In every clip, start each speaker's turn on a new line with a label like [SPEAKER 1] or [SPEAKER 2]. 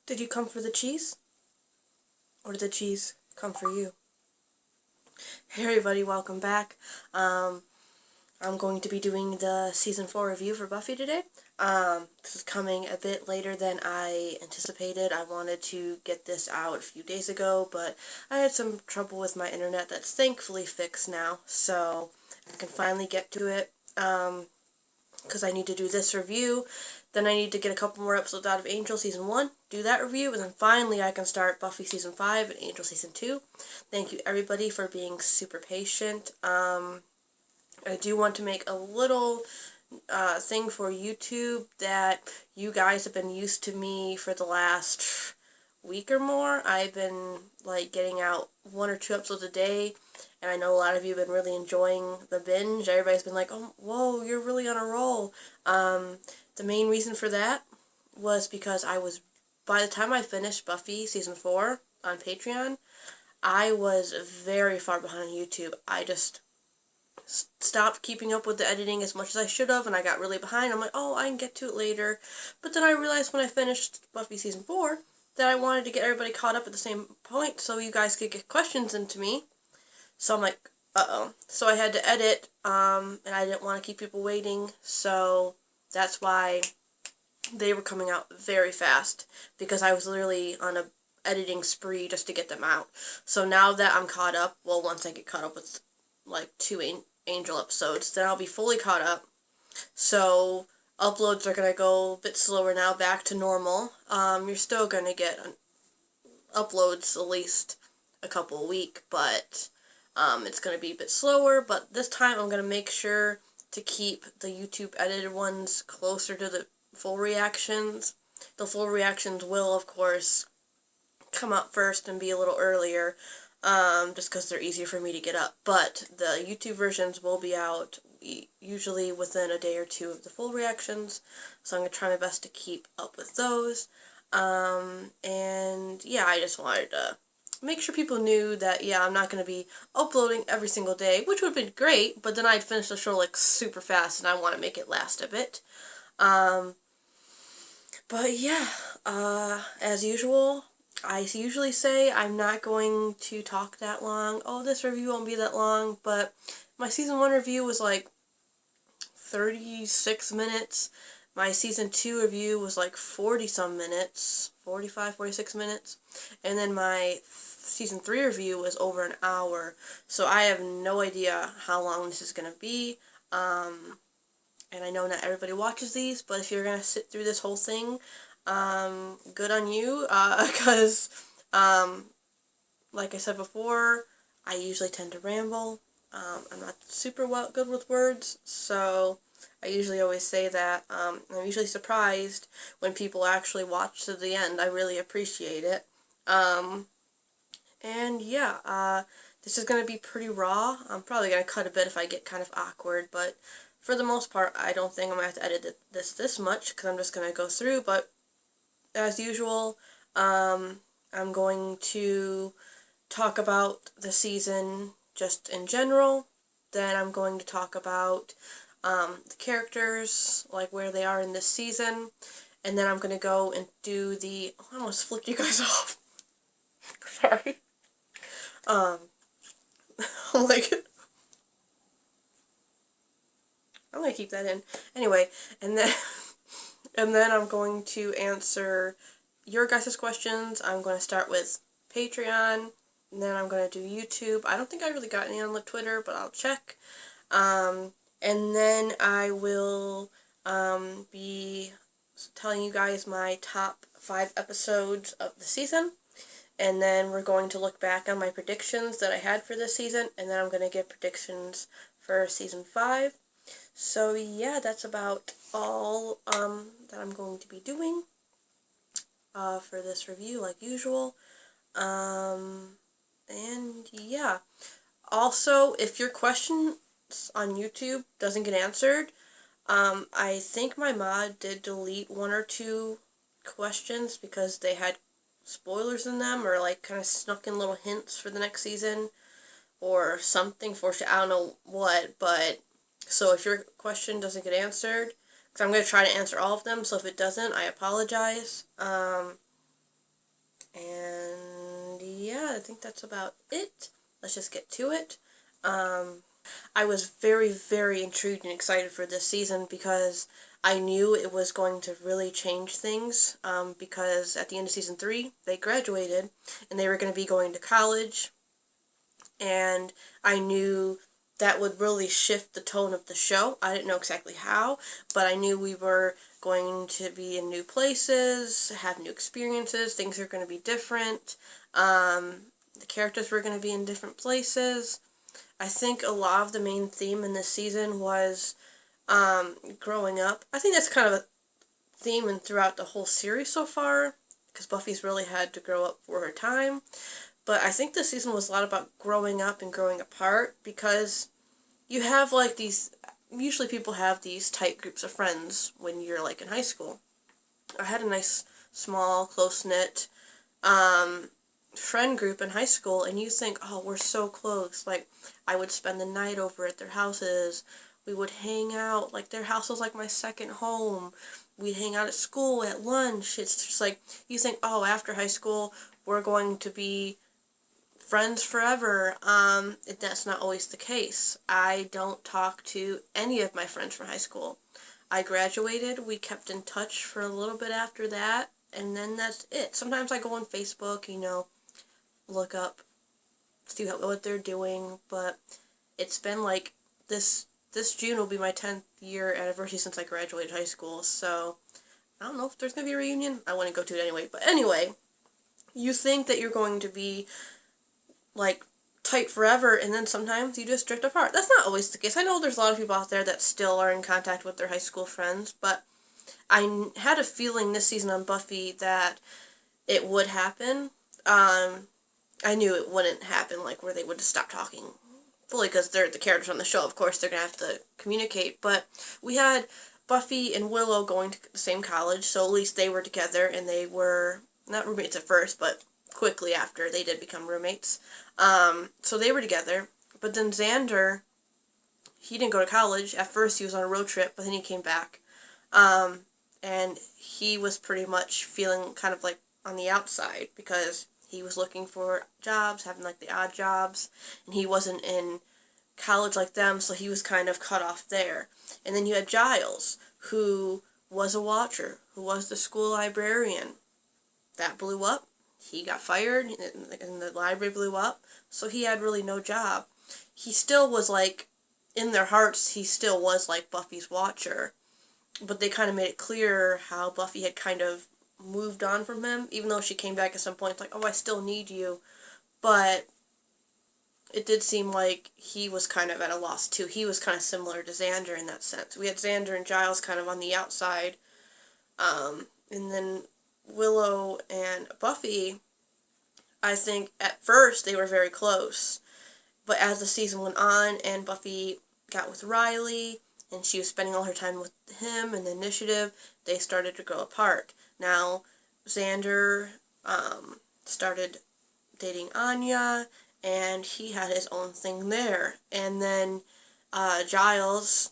[SPEAKER 1] Did you come for the cheese? Or did the cheese come for you? Hey everybody, welcome back. I'm going to be doing the Season 4 review for Buffy today. This is coming a bit later than I anticipated. I wanted to get this out a few days ago, but I had some trouble with my internet that's thankfully fixed now, so I can finally get to it. Because I need to do this review, then I need to get a couple more episodes out of Angel Season 1, do that review, and then finally I can start Buffy Season 5 and Angel Season 2. Thank you everybody for being super patient. I do want to make a little thing for YouTube that you guys have been used to me for the last week or more. I've been getting out 1 or 2 episodes a day, and I know a lot of you have been really enjoying the binge. Everybody's been like, oh, whoa, you're really on a roll. The main reason for that was because by the time I finished Buffy Season 4 on Patreon, I was very far behind on YouTube. I just stopped keeping up with the editing as much as I should have, and I got really behind. I'm like, oh, I can get to it later. But then I realized when I finished Buffy Season 4 that I wanted to get everybody caught up at the same point so you guys could get questions into me. So I'm like, uh-oh. So I had to edit, and I didn't want to keep people waiting, so that's why they were coming out very fast, because I was literally on a editing spree just to get them out. So now that I'm caught up, well, once I get caught up with 2 Angel episodes, then I'll be fully caught up. So uploads are going to go a bit slower now, back to normal. You're still going to get uploads at least a couple a week, but it's going to be a bit slower. But this time I'm going to make sure to keep the YouTube edited ones closer to the full reactions. The full reactions will, of course, come out first and be a little earlier, just because they're easier for me to get up. But the YouTube versions will be out usually within a day or 2 of the full reactions, so I'm going to try my best to keep up with those. And yeah, I just wanted to make sure people knew that, yeah, I'm not going to be uploading every single day, which would have been great, but then I'd finish the show super fast, and I want to make it last a bit. But yeah, as usual, I usually say I'm not going to talk that long. Oh, this review won't be that long, but my Season 1 review was 36 minutes. My Season 2 review was 40-some minutes, 45, 46 minutes. And then my Season 3 review was over an hour. So I have no idea how long this is going to be. And I know not everybody watches these, but if you're going to sit through this whole thing, good on you, because, like I said before, I usually tend to ramble. I'm not super good with words, so I usually always say that. I'm usually surprised when people actually watch to the end. I really appreciate it. And yeah, this is going to be pretty raw. I'm probably going to cut a bit if I get kind of awkward, but for the most part, I don't think I'm going to have to edit this much, because I'm just going to go through. But as usual, I'm going to talk about the season just in general. Then I'm going to talk about the characters, where they are in this season. And then I'm going to go and do the... Oh, I almost flipped you guys off. Sorry. I'm going to keep that in. Anyway, and then I'm going to answer your guys' questions. I'm going to start with Patreon, and then I'm going to do YouTube. I don't think I really got any on Twitter, but I'll check. And then I will be telling you guys my top 5 episodes of the season. And then we're going to look back on my predictions that I had for this season, and then I'm going to give predictions for Season 5. So yeah, that's about all that I'm going to be doing for this review, like usual. And yeah. Also, if your questions on YouTube doesn't get answered, I think my mod did delete 1 or 2 questions because they had spoilers in them, or kind of snuck in little hints for the next season or something for I don't know what. But so if your question doesn't get answered, because I'm going to try to answer all of them, so if it doesn't, I apologize. And yeah, I think that's about it. Let's just get to it. I was very, very intrigued and excited for this season because I knew it was going to really change things, because at the end of season 3, they graduated and they were going to be going to college, and I knew that would really shift the tone of the show. I didn't know exactly how, but I knew we were going to be in new places, have new experiences, things are going to be different, the characters were going to be in different places. I think a lot of the main theme in this season was growing up. I think that's kind of a theme and throughout the whole series so far, because Buffy's really had to grow up for her time. But I think this season was a lot about growing up and growing apart, because you have like these, usually people have these tight groups of friends when you're like in high school. I had a nice, small, close-knit friend group in high school, and you think, oh, we're so close. Like, I would spend the night over at their houses. We would hang out. Like, their house was like my second home. We'd hang out at school, at lunch. It's just like, you think, oh, after high school, we're going to be friends forever. That's not always the case. I don't talk to any of my friends from high school. I graduated. We kept in touch for a little bit after that, and then that's it. Sometimes I go on Facebook, look up, see what they're doing, but it's been like this June will be my 10th year anniversary since I graduated high school, so I don't know if there's going to be a reunion. I wouldn't go to it anyway, but anyway, you think that you're going to be like tight forever, and then sometimes you just drift apart. That's not always the case. I know there's a lot of people out there that still are in contact with their high school friends, but I had a feeling this season on Buffy that it would happen. I knew it wouldn't happen, like, where they would stop talking fully, because they're the characters on the show. Of course, they're going to have to communicate, but we had Buffy and Willow going to the same college, so at least they were together, and they were not roommates at first, but quickly after they did become roommates. So they were together, but then Xander, he didn't go to college. At first he was on a road trip, but then he came back, and he was pretty much feeling kind of like on the outside, because he was looking for jobs, having like the odd jobs, and he wasn't in college like them, so he was kind of cut off there. And then you had Giles, who was a watcher, who was the school librarian. That blew up. He got fired, and the library blew up, so he had really no job. He still was like, in their hearts, he still was like Buffy's watcher, but they kind of made it clear how Buffy had kind of moved on from him, even though she came back at some point, like, oh, I still need you, but it did seem like he was kind of at a loss too. He was kind of similar to Xander in that sense. We had Xander and Giles kind of on the outside, and then Willow and Buffy, I think at first they were very close, but as the season went on and Buffy got with Riley and she was spending all her time with him and the initiative, they started to grow apart. Now, Xander started dating Anya, and he had his own thing there. And then Giles,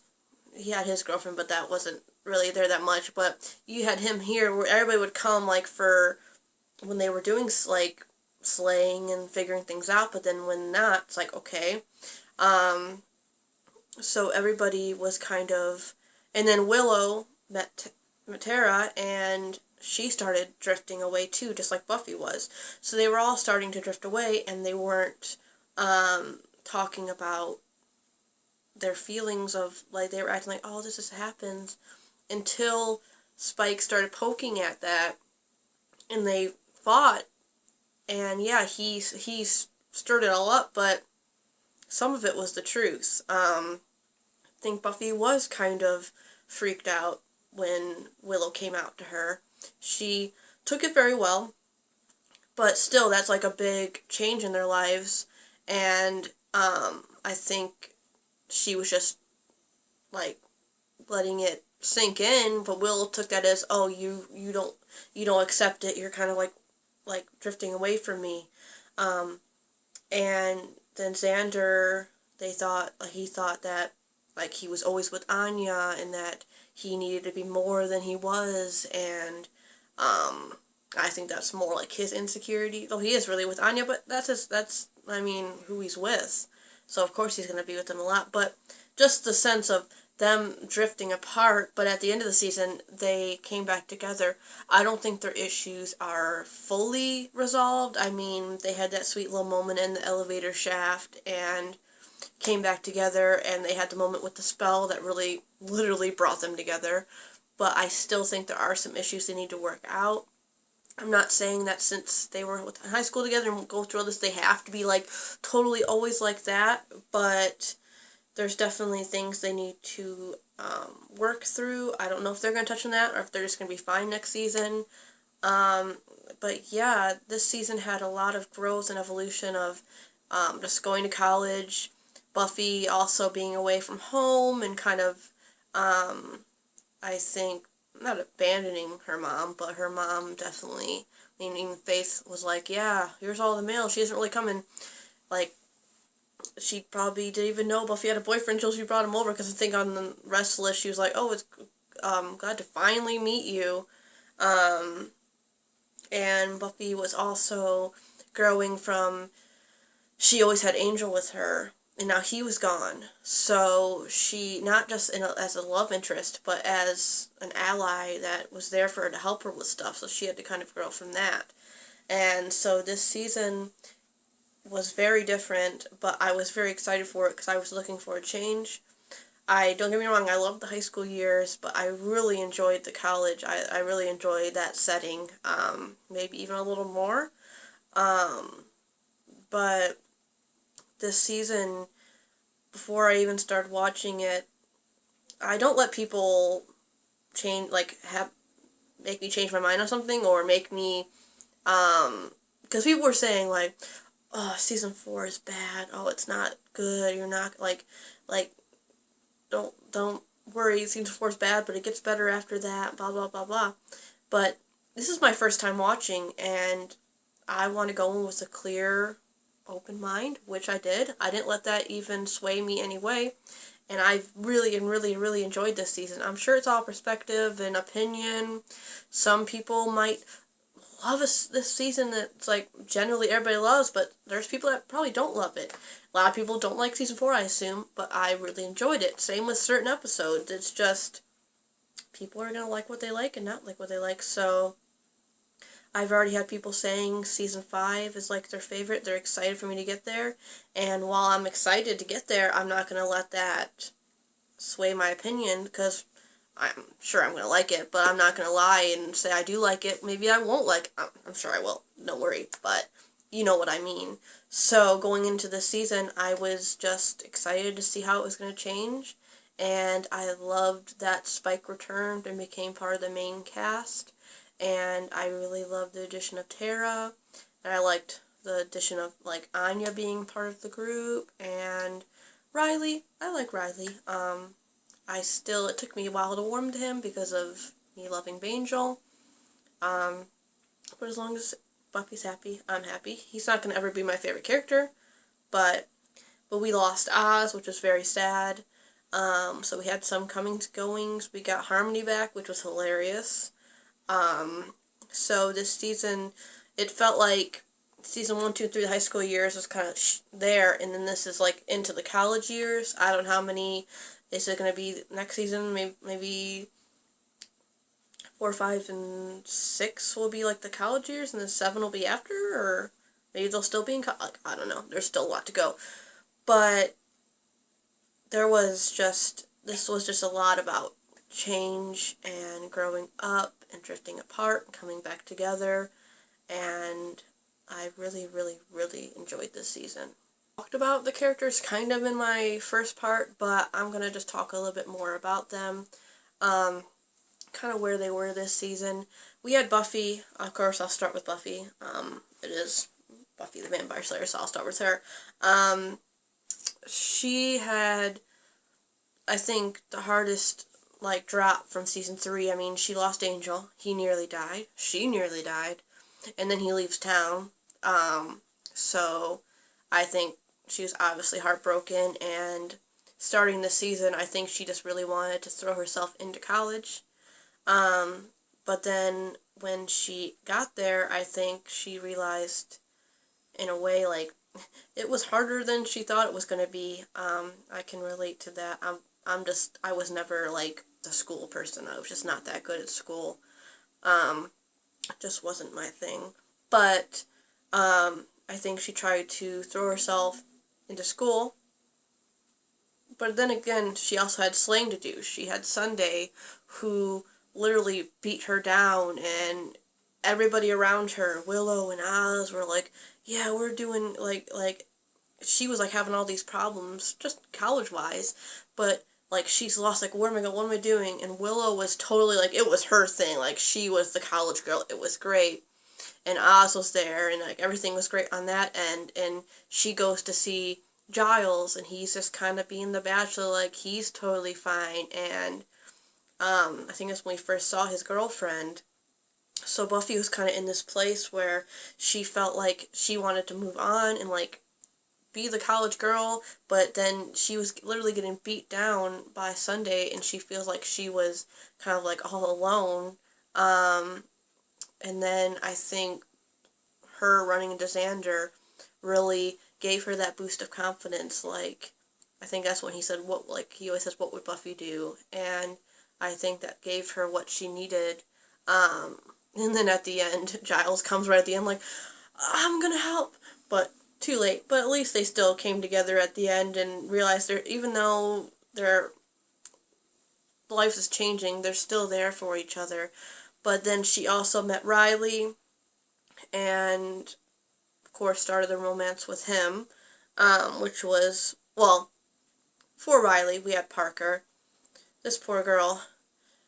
[SPEAKER 1] he had his girlfriend, but that wasn't really there that much. But you had him here where everybody would come, like, for when they were doing, like, slaying and figuring things out, but then when not, it's like, okay. So everybody was kind of... And then Willow met Tara, and she started drifting away too, just like Buffy was. So they were all starting to drift away, and they weren't talking about their feelings of, like, they were acting like, oh, this just happens, until Spike started poking at that, and they fought, and yeah, he stirred it all up, but some of it was the truth. I think Buffy was kind of freaked out when Willow came out to her. She took it very well, but still, that's like a big change in their lives, and I think she was just, like, letting it sink in, but Willow took that as, oh, you don't accept it, you're kind of like drifting away from me. And then Xander, he thought that, like, he was always with Anya, and that he needed to be more than he was, and I think that's more like his insecurity. Though he is really with Anya, but that's who he's with. So of course he's going to be with them a lot. But just the sense of them drifting apart, but at the end of the season, they came back together. I don't think their issues are fully resolved. I mean, they had that sweet little moment in the elevator shaft and came back together, and they had the moment with the spell that really, literally brought them together. But I still think there are some issues they need to work out. I'm not saying that since they were in high school together and go through all this, they have to be, like, totally always like that, but there's definitely things they need to work through. I don't know if they're going to touch on that or if they're just going to be fine next season. But yeah, this season had a lot of growth and evolution of just going to college, Buffy also being away from home and kind of, I think, not abandoning her mom, but her mom definitely, I mean, even Faith was like, yeah, here's all the mail, she isn't really coming. Like, she probably didn't even know Buffy had a boyfriend until she brought him over, because I think on the rest list she was like, oh, it's glad to finally meet you. And Buffy was also growing from, she always had Angel with her, and now he was gone. So she, not just as a love interest, but as an ally that was there for her to help her with stuff, so she had to kind of grow from that. And so this season was very different, but I was very excited for it because I was looking for a change. Don't get me wrong, I loved the high school years, but I really enjoyed the college. I really enjoyed that setting, maybe even a little more. But this season, before I even started watching it, I don't let people change, like, make me change my mind on something, or make me, because people were saying, like, oh, season 4 is bad, oh, it's not good, you're not, like, don't worry, season 4 is bad, but it gets better after that, blah, blah, blah, blah. But this is my first time watching, and I want to go in with a clear, open mind, which I did. I didn't let that even sway me anyway, and I've really enjoyed this season. I'm sure it's all perspective and opinion. Some people might love this season that's, like, generally everybody loves, but there's people that probably don't love it. A lot of people don't like season 4, I assume, but I really enjoyed it. Same with certain episodes. It's just, people are going to like what they like and not like what they like, so I've already had people saying season 5 is, like, their favorite. They're excited for me to get there, and while I'm excited to get there, I'm not going to let that sway my opinion, because I'm sure I'm going to like it, but I'm not going to lie and say I do like it. Maybe I won't like it. I'm sure I will. Don't worry. But you know what I mean. So going into this season, I was just excited to see how it was going to change. And I loved that Spike returned and became part of the main cast. And I really loved the addition of Tara. And I liked the addition of, like, Anya being part of the group. And Riley. I like Riley. It took me a while to warm to him because of me loving Angel. But as long as Buffy's happy, I'm happy. He's not going to ever be my favorite character, but we lost Oz, which was very sad. So we had some comings, goings. We got Harmony back, which was hilarious. So this season, it felt like season 1, 2, 3, the high school years was kind of there, and then this is, like, into the college years. I don't know how many. Is it going to be next season? Maybe 4, 5, and 6 will be, like, the college years, and then 7 will be after? Or maybe they'll still be in college? I don't know. There's still a lot to go. But this was just a lot about change and growing up and drifting apart and coming back together. And I really enjoyed this season. Talked about the characters kind of in my first part, but I'm going to just talk a little bit more about them, kind of where they were this season. We had Buffy. Of course, I'll start with Buffy. It is Buffy the Vampire Slayer, so I'll start with her. She had, I think, the hardest, like, drop from season 3. I mean, she lost Angel. He nearly died. She nearly died. And then he leaves town. So I think she was obviously heartbroken, and starting this season, I think she just really wanted to throw herself into college. But then when she got there, I think she realized, in a way, like, it was harder than she thought it was going to be. I can relate to that. I was never, like, the school person. I was just not that good at school. Just wasn't my thing. But, I think she tried to throw herself into school. But then again, she also had slaying to do. She had Sunday, who literally beat her down, and everybody around her, Willow and Oz, were like, yeah, we're doing, like, she was, like, having all these problems, just college-wise, but, like, she's lost, like, what am I doing? And Willow was totally, like, it was her thing, like, she was the college girl, it was great. And Oz was there, and, like, everything was great on that end, and she goes to see Giles, and he's just kind of being the bachelor, like, he's totally fine, and, I think that's when we first saw his girlfriend. So Buffy was kind of in this place where she felt like she wanted to move on and, like, be the college girl, but then she was literally getting beat down by Sunday, and she feels like she was kind of, like, all alone. And then I think her running into Xander really gave her that boost of confidence. Like, I think that's when he said, what, like, he always says, what would Buffy do? And I think that gave her what she needed. And then at the end, Giles comes right at the end, like, I'm gonna help, but too late. But at least they still came together at the end and realized even though their life is changing, they're still there for each other. But then she also met Riley, and of course started the romance with him, which was, well, for Riley, we had Parker. This poor girl,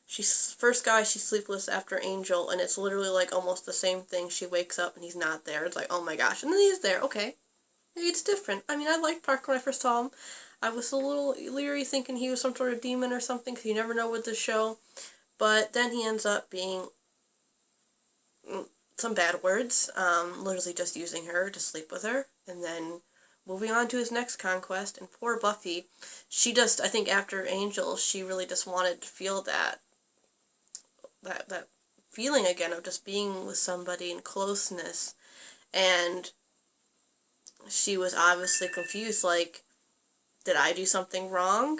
[SPEAKER 1] she's first guy she sleeps with after Angel, and it's literally like almost the same thing. She wakes up and he's not there. It's like, oh my gosh, and then he's there. Okay, maybe it's different. I mean, I liked Parker when I first saw him. I was a little leery thinking he was some sort of demon or something, because you never know with this show. But then he ends up being, some bad words, literally just using her to sleep with her, and then moving on to his next conquest. And poor Buffy, she just, I think after Angel, she really just wanted to feel that feeling again of just being with somebody in closeness, and she was obviously confused, like, did I do something wrong?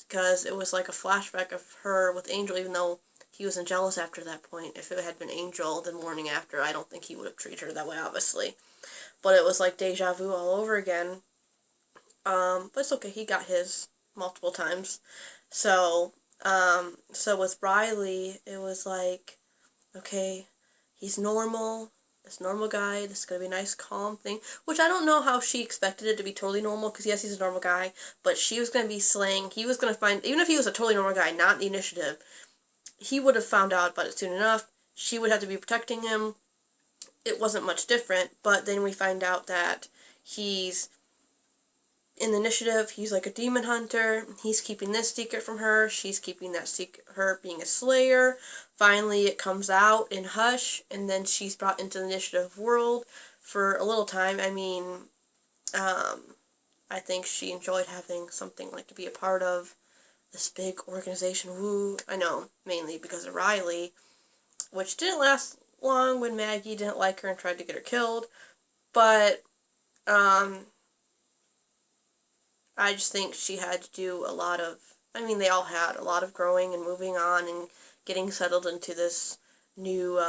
[SPEAKER 1] Because it was like a flashback of her with Angel, even though he wasn't jealous after that point. If it had been Angel the morning after, I don't think he would have treated her that way, obviously. But it was like deja vu all over again. But it's okay, he got his multiple times. So with Riley, it was like, okay, he's normal, this normal guy, this is going to be a nice, calm thing, which I don't know how she expected it to be totally normal, because yes, he's a normal guy, but she was going to be slaying, he was going to find, even if he was a totally normal guy, not the initiative, he would have found out about it soon enough. She would have to be protecting him. It wasn't much different, but then we find out that he's in the initiative, he's like a demon hunter. He's keeping this secret from her. She's keeping that secret, her being a slayer. Finally, it comes out in Hush, and then she's brought into the initiative world for a little time. I mean, I think she enjoyed having something like to be a part of this big organization. Woo! I know, mainly because of Riley, which didn't last long when Maggie didn't like her and tried to get her killed. But, I just think she had to do a lot of, I mean, they all had a lot of growing and moving on and getting settled into this new,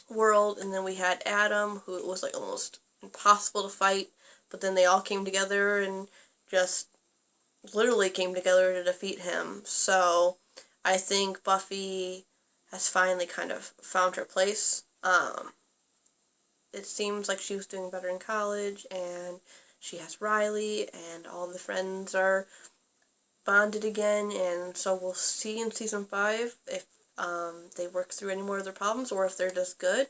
[SPEAKER 1] world. And then we had Adam, who it was like almost impossible to fight, but then they all came together and just literally came together to defeat him. So I think Buffy has finally kind of found her place. It seems like she was doing better in college, and she has Riley, and all the friends are bonded again, and so we'll see in season 5 if they work through any more of their problems, or if they're just good.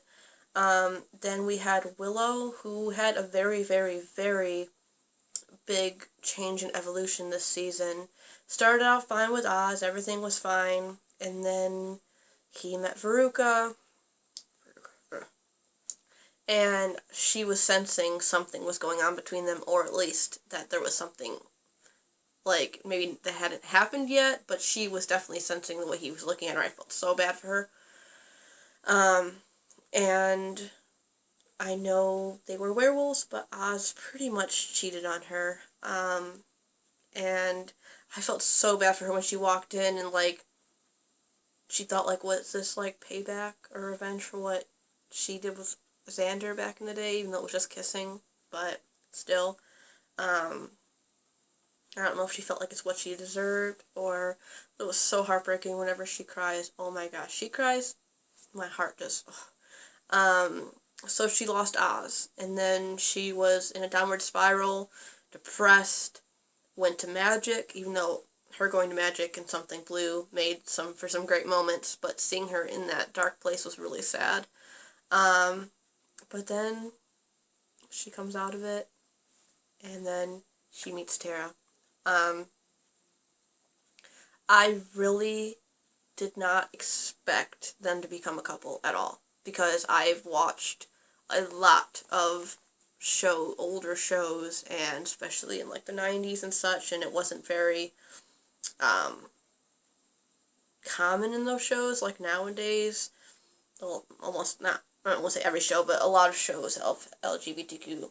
[SPEAKER 1] Then we had Willow, who had a very, very, very big change in evolution this season. Started out fine with Oz, everything was fine, and then he met Veruca, and she was sensing something was going on between them, or at least that there was something, like, maybe that hadn't happened yet, but she was definitely sensing the way he was looking at her. I felt so bad for her. And I know they were werewolves, but Oz pretty much cheated on her. And I felt so bad for her when she walked in and, like, she thought, like, was this, like, payback or revenge for what she did with Xander back in the day, even though it was just kissing, but still. I don't know if she felt like it's what she deserved, or it was so heartbreaking whenever she cries. Oh my gosh, she cries, my heart just... So she lost Oz, and then she was in a downward spiral, depressed, went to magic, even though her going to magic and something blue made for some great moments, but seeing her in that dark place was really sad. But then she comes out of it, and then she meets Tara. I really did not expect them to become a couple at all, because I've watched a lot of older shows, and especially in, like, the 90s and such, and it wasn't very common in those shows. Like, nowadays, well, almost not, I don't want to say every show, but a lot of shows have LGBTQ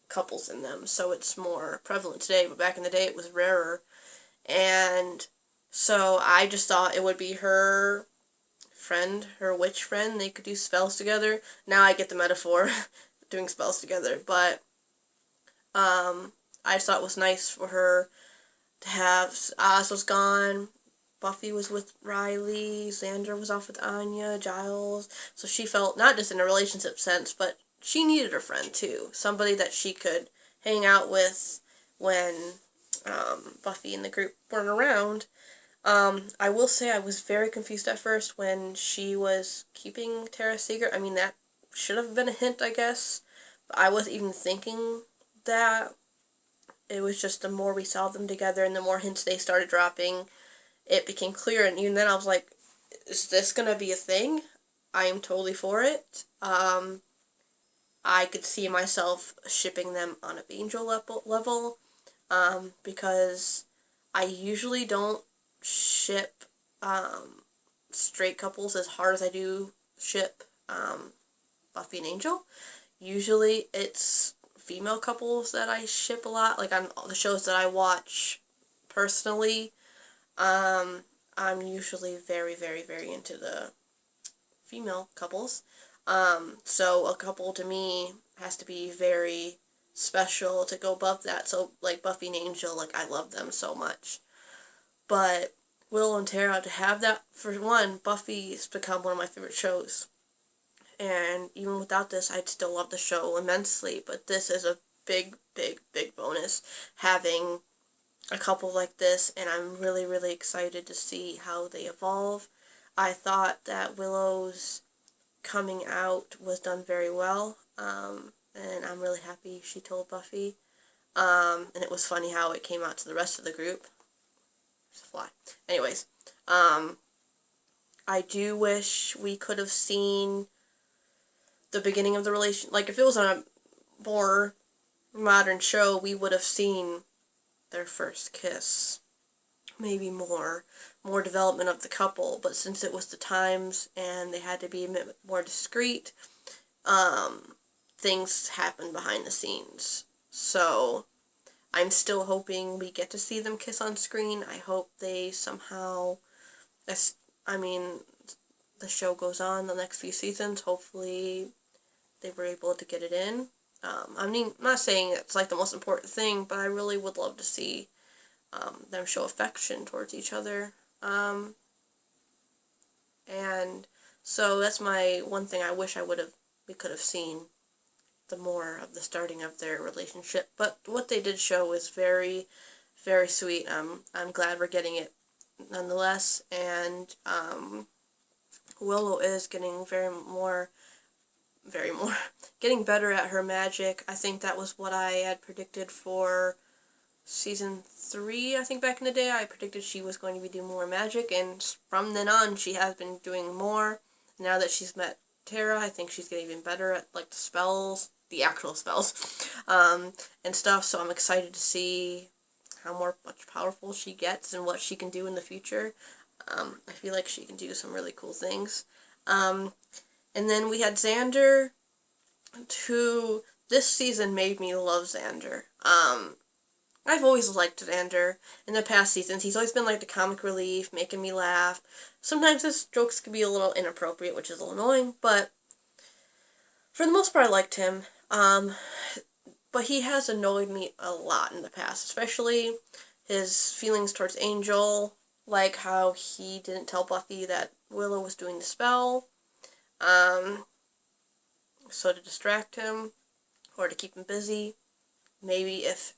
[SPEAKER 1] couples in them, so it's more prevalent today, but back in the day it was rarer. And so I just thought it would be her friend, her witch friend. They could do spells together. Now I get the metaphor, doing spells together. But I just thought it was nice for her to have... Oz was gone, Buffy was with Riley, Xander was off with Anya, Giles. So she felt, not just in a relationship sense, but she needed a friend too. Somebody that she could hang out with when Buffy and the group weren't around. I will say I was very confused at first when she was keeping Tara's secret. I mean, that should have been a hint, I guess. But I wasn't even thinking that. It was just the more we saw them together and the more hints they started dropping, it became clear. And even then I was like, is this going to be a thing? I am totally for it. I could see myself shipping them on a Angel level, because I usually don't ship straight couples as hard as I do ship Buffy and Angel. Usually it's female couples that I ship a lot, like on the shows that I watch personally. I'm usually very, very, very into the female couples. So a couple to me has to be very special to go above that. So, like, Buffy and Angel, like, I love them so much. But Will and Tara, to have that, for one, Buffy's become one of my favorite shows. And even without this, I'd still love the show immensely. But this is a big, big, big bonus, having a couple like this. And I'm really, really excited to see how they evolve. I thought that Willow's coming out was done very well. And I'm really happy she told Buffy. And it was funny how it came out to the rest of the group. There's a fly. Anyways, I do wish we could have seen the beginning of the relation. Like, if it was on a more modern show, we would have seen their first kiss. Maybe more development of the couple. But since it was the times and they had to be a bit more discreet, things happened behind the scenes. So I'm still hoping we get to see them kiss on screen. I hope they somehow, I mean, the show goes on the next few seasons. Hopefully they were able to get it in. I mean, I'm not saying it's like the most important thing, but I really would love to see them show affection towards each other. And so that's my one thing I wish we could have seen, the more of the starting of their relationship. But what they did show was very, very sweet. I'm glad we're getting it nonetheless. And Willow is getting getting better at her magic. I think that was what I had predicted for season 3. I think back in the day I predicted she was going to be doing more magic, and from then on she has been doing more. Now that she's met Tara, I think she's getting even better at, like, the spells, the actual spells, and stuff. So I'm excited to see how much powerful she gets and what she can do in the future. I feel like she can do some really cool things. And then we had Xander, who this season made me love Xander. I've always liked Xander in the past seasons. He's always been like the comic relief, making me laugh. Sometimes his jokes can be a little inappropriate, which is a little annoying, but for the most part I liked him. But he has annoyed me a lot in the past, especially his feelings towards Angel, like how he didn't tell Buffy that Willow was doing the spell, so to distract him, or to keep him busy. Maybe if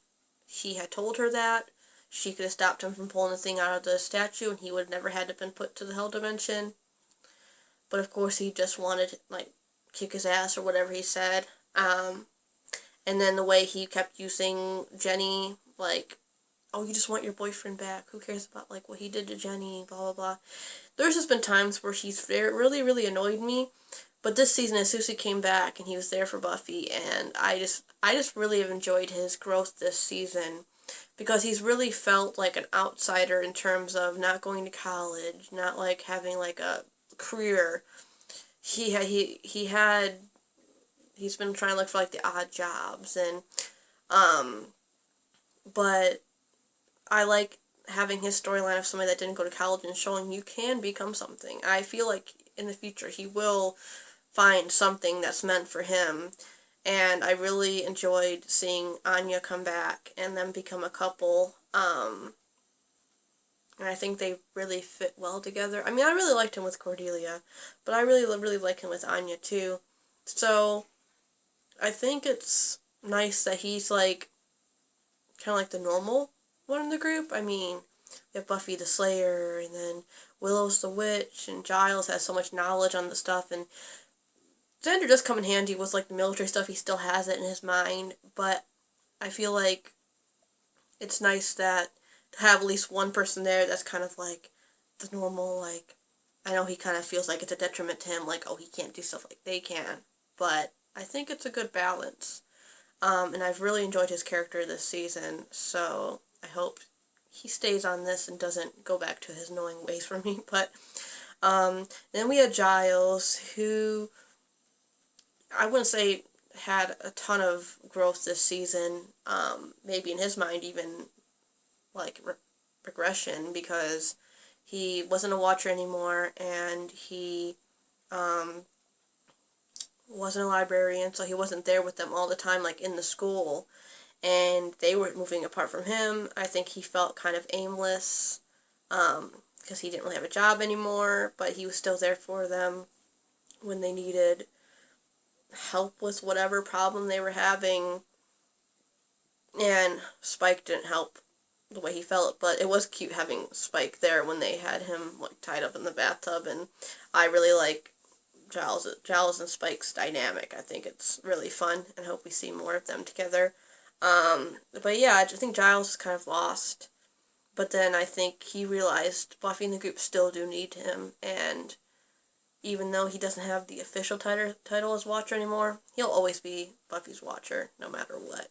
[SPEAKER 1] he had told her that, she could have stopped him from pulling the thing out of the statue, and he would have never had to been put to the Hell Dimension. But of course he just wanted, like, kick his ass or whatever he said. And then the way he kept using Jenny, like, oh, you just want your boyfriend back. Who cares about, like, what he did to Jenny, blah, blah, blah. There's just been times where he's really, really annoyed me. But this season, as soon as he came back and he was there for Buffy, and I just really have enjoyed his growth this season. Because he's really felt like an outsider in terms of not going to college, not, like, having, like, a career. He's been trying to look for, like, the odd jobs, and, but I like having his storyline of somebody that didn't go to college and showing you can become something. I feel like in the future he will find something that's meant for him, and I really enjoyed seeing Anya come back and them become a couple, and I think they really fit well together. I mean, I really liked him with Cordelia, but I really, really like him with Anya too. So I think it's nice that he's, like, kind of like the normal one in the group. I mean, we have Buffy the Slayer, and then Willow's the witch, and Giles has so much knowledge on the stuff, and Xander does come in handy with, like, the military stuff. He still has it in his mind, but I feel like it's nice that to have at least one person there that's kind of like the normal, like, I know he kind of feels like it's a detriment to him, like, oh, he can't do stuff like they can, but I think it's a good balance, and I've really enjoyed his character this season, so I hope he stays on this and doesn't go back to his annoying ways for me. But then we had Giles, who I wouldn't say had a ton of growth this season, maybe in his mind even, like, regression, because he wasn't a watcher anymore, and he wasn't a librarian, so he wasn't there with them all the time, like, in the school, and they were moving apart from him. I think he felt kind of aimless, because he didn't really have a job anymore, but he was still there for them when they needed help with whatever problem they were having, and Spike didn't help the way he felt, but it was cute having Spike there when they had him, like, tied up in the bathtub, and I really like Giles and Spike's dynamic. I think it's really fun, and hope we see more of them together. But yeah, I think Giles is kind of lost, but then I think he realized Buffy and the group still do need him, and even though he doesn't have the official title as Watcher anymore, he'll always be Buffy's Watcher, no matter what.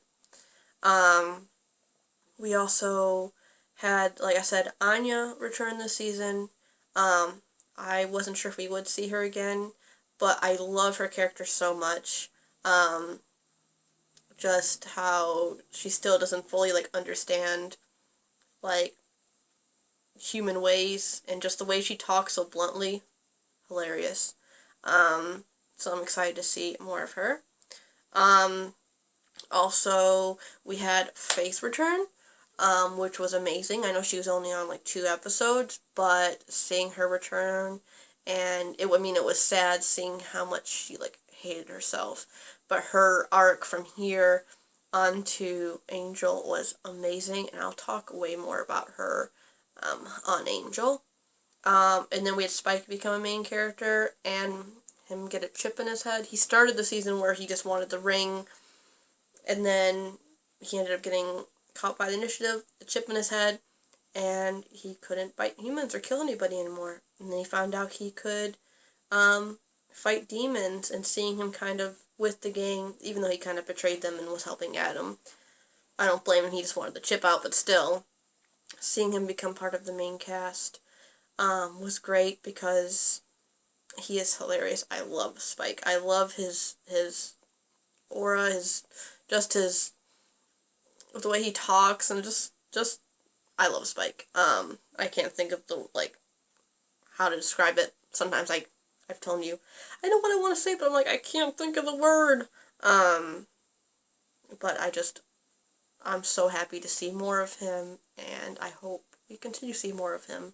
[SPEAKER 1] We also had, like I said, Anya return this season. I wasn't sure if we would see her again, but I love her character so much. Just how she still doesn't fully, like, understand, like, human ways, and just the way she talks so bluntly. Hilarious. So I'm excited to see more of her. Also, we had Faith return, which was amazing. I know she was only on, like, 2 episodes, but seeing her return, and it was sad seeing how much she, like, hated herself, but her arc from here onto Angel was amazing, and I'll talk way more about her on Angel. And then we had Spike become a main character, and him get a chip in his head. He started the season where he just wanted the ring, and then he ended up getting caught by the initiative, the chip in his head, and he couldn't bite humans or kill anybody anymore. And then he found out he could fight demons, and seeing him kind of with the gang, even though he kind of betrayed them and was helping Adam. I don't blame him, he just wanted the chip out, but still, seeing him become part of the main cast was great, because he is hilarious. I love Spike. I love his aura, his the way he talks, and just I love Spike. I can't think of the how to describe it. Sometimes I've told you I know what I want to say, but I'm like I can't think of the word. But I'm so happy to see more of him, and I hope we continue to see more of him,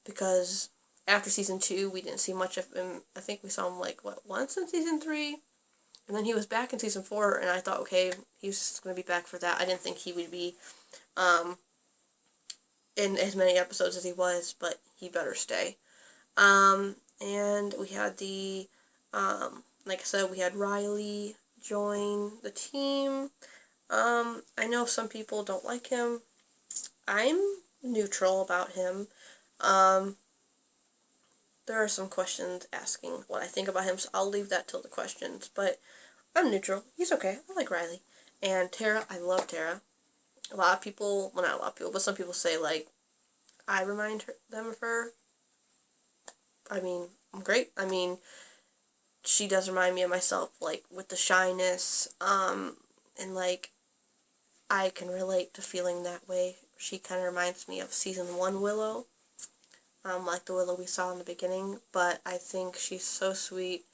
[SPEAKER 1] because after season 2 we didn't see much of him. I think we saw him once in season 3, and then he was back in season 4, and I thought, okay, he was going to be back for that. I didn't think he would be in as many episodes as he was, but he better stay. And we had like I said, we had Riley join the team. I know some people don't like him. I'm neutral about him. There are some questions asking what I think about him, so I'll leave that till the questions, but I'm neutral. He's okay. I like Riley. And Tara, I love Tara. A lot of people, well, not a lot of people, but some people say, I remind them of her. I mean, I'm great. I mean, she does remind me of myself, with the shyness, and, I can relate to feeling that way. She kind of reminds me of season 1 Willow, like the Willow we saw in the beginning, but I think she's so sweet.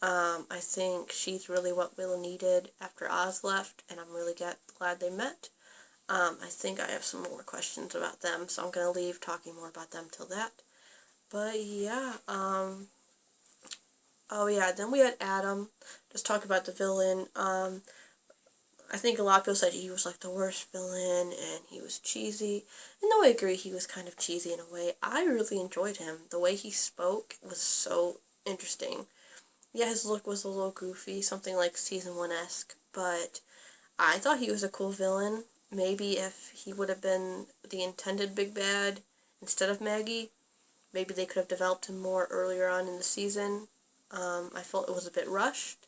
[SPEAKER 1] I think she's really what Willow needed after Oz left, and I'm really glad they met. I think I have some more questions about them, so I'm going to leave talking more about them till that. But yeah, oh yeah, then we had Adam. Just talk about the villain. I think a lot of people said he was the worst villain, and he was cheesy. And though I agree, he was kind of cheesy in a way, I really enjoyed him. The way he spoke was so interesting. Yeah, his look was a little goofy, something like season 1-esque, but I thought he was a cool villain. Maybe if he would have been the intended big bad instead of Maggie, maybe they could have developed him more earlier on in the season. I felt it was a bit rushed,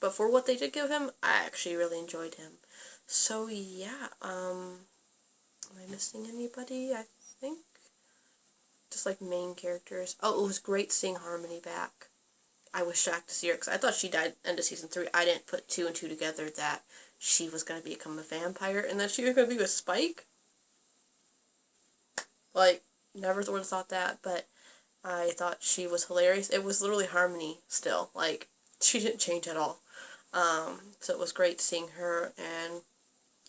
[SPEAKER 1] but for what they did give him, I actually really enjoyed him. So yeah, am I missing anybody? I think just main characters. Oh, it was great seeing Harmony back. I was shocked to see her, because I thought she died end of season 3. I didn't put 2 and 2 together that she was going to become a vampire, and that she was going to be with Spike. Never would have thought that, but I thought she was hilarious. It was literally Harmony still. She didn't change at all. So it was great seeing her, and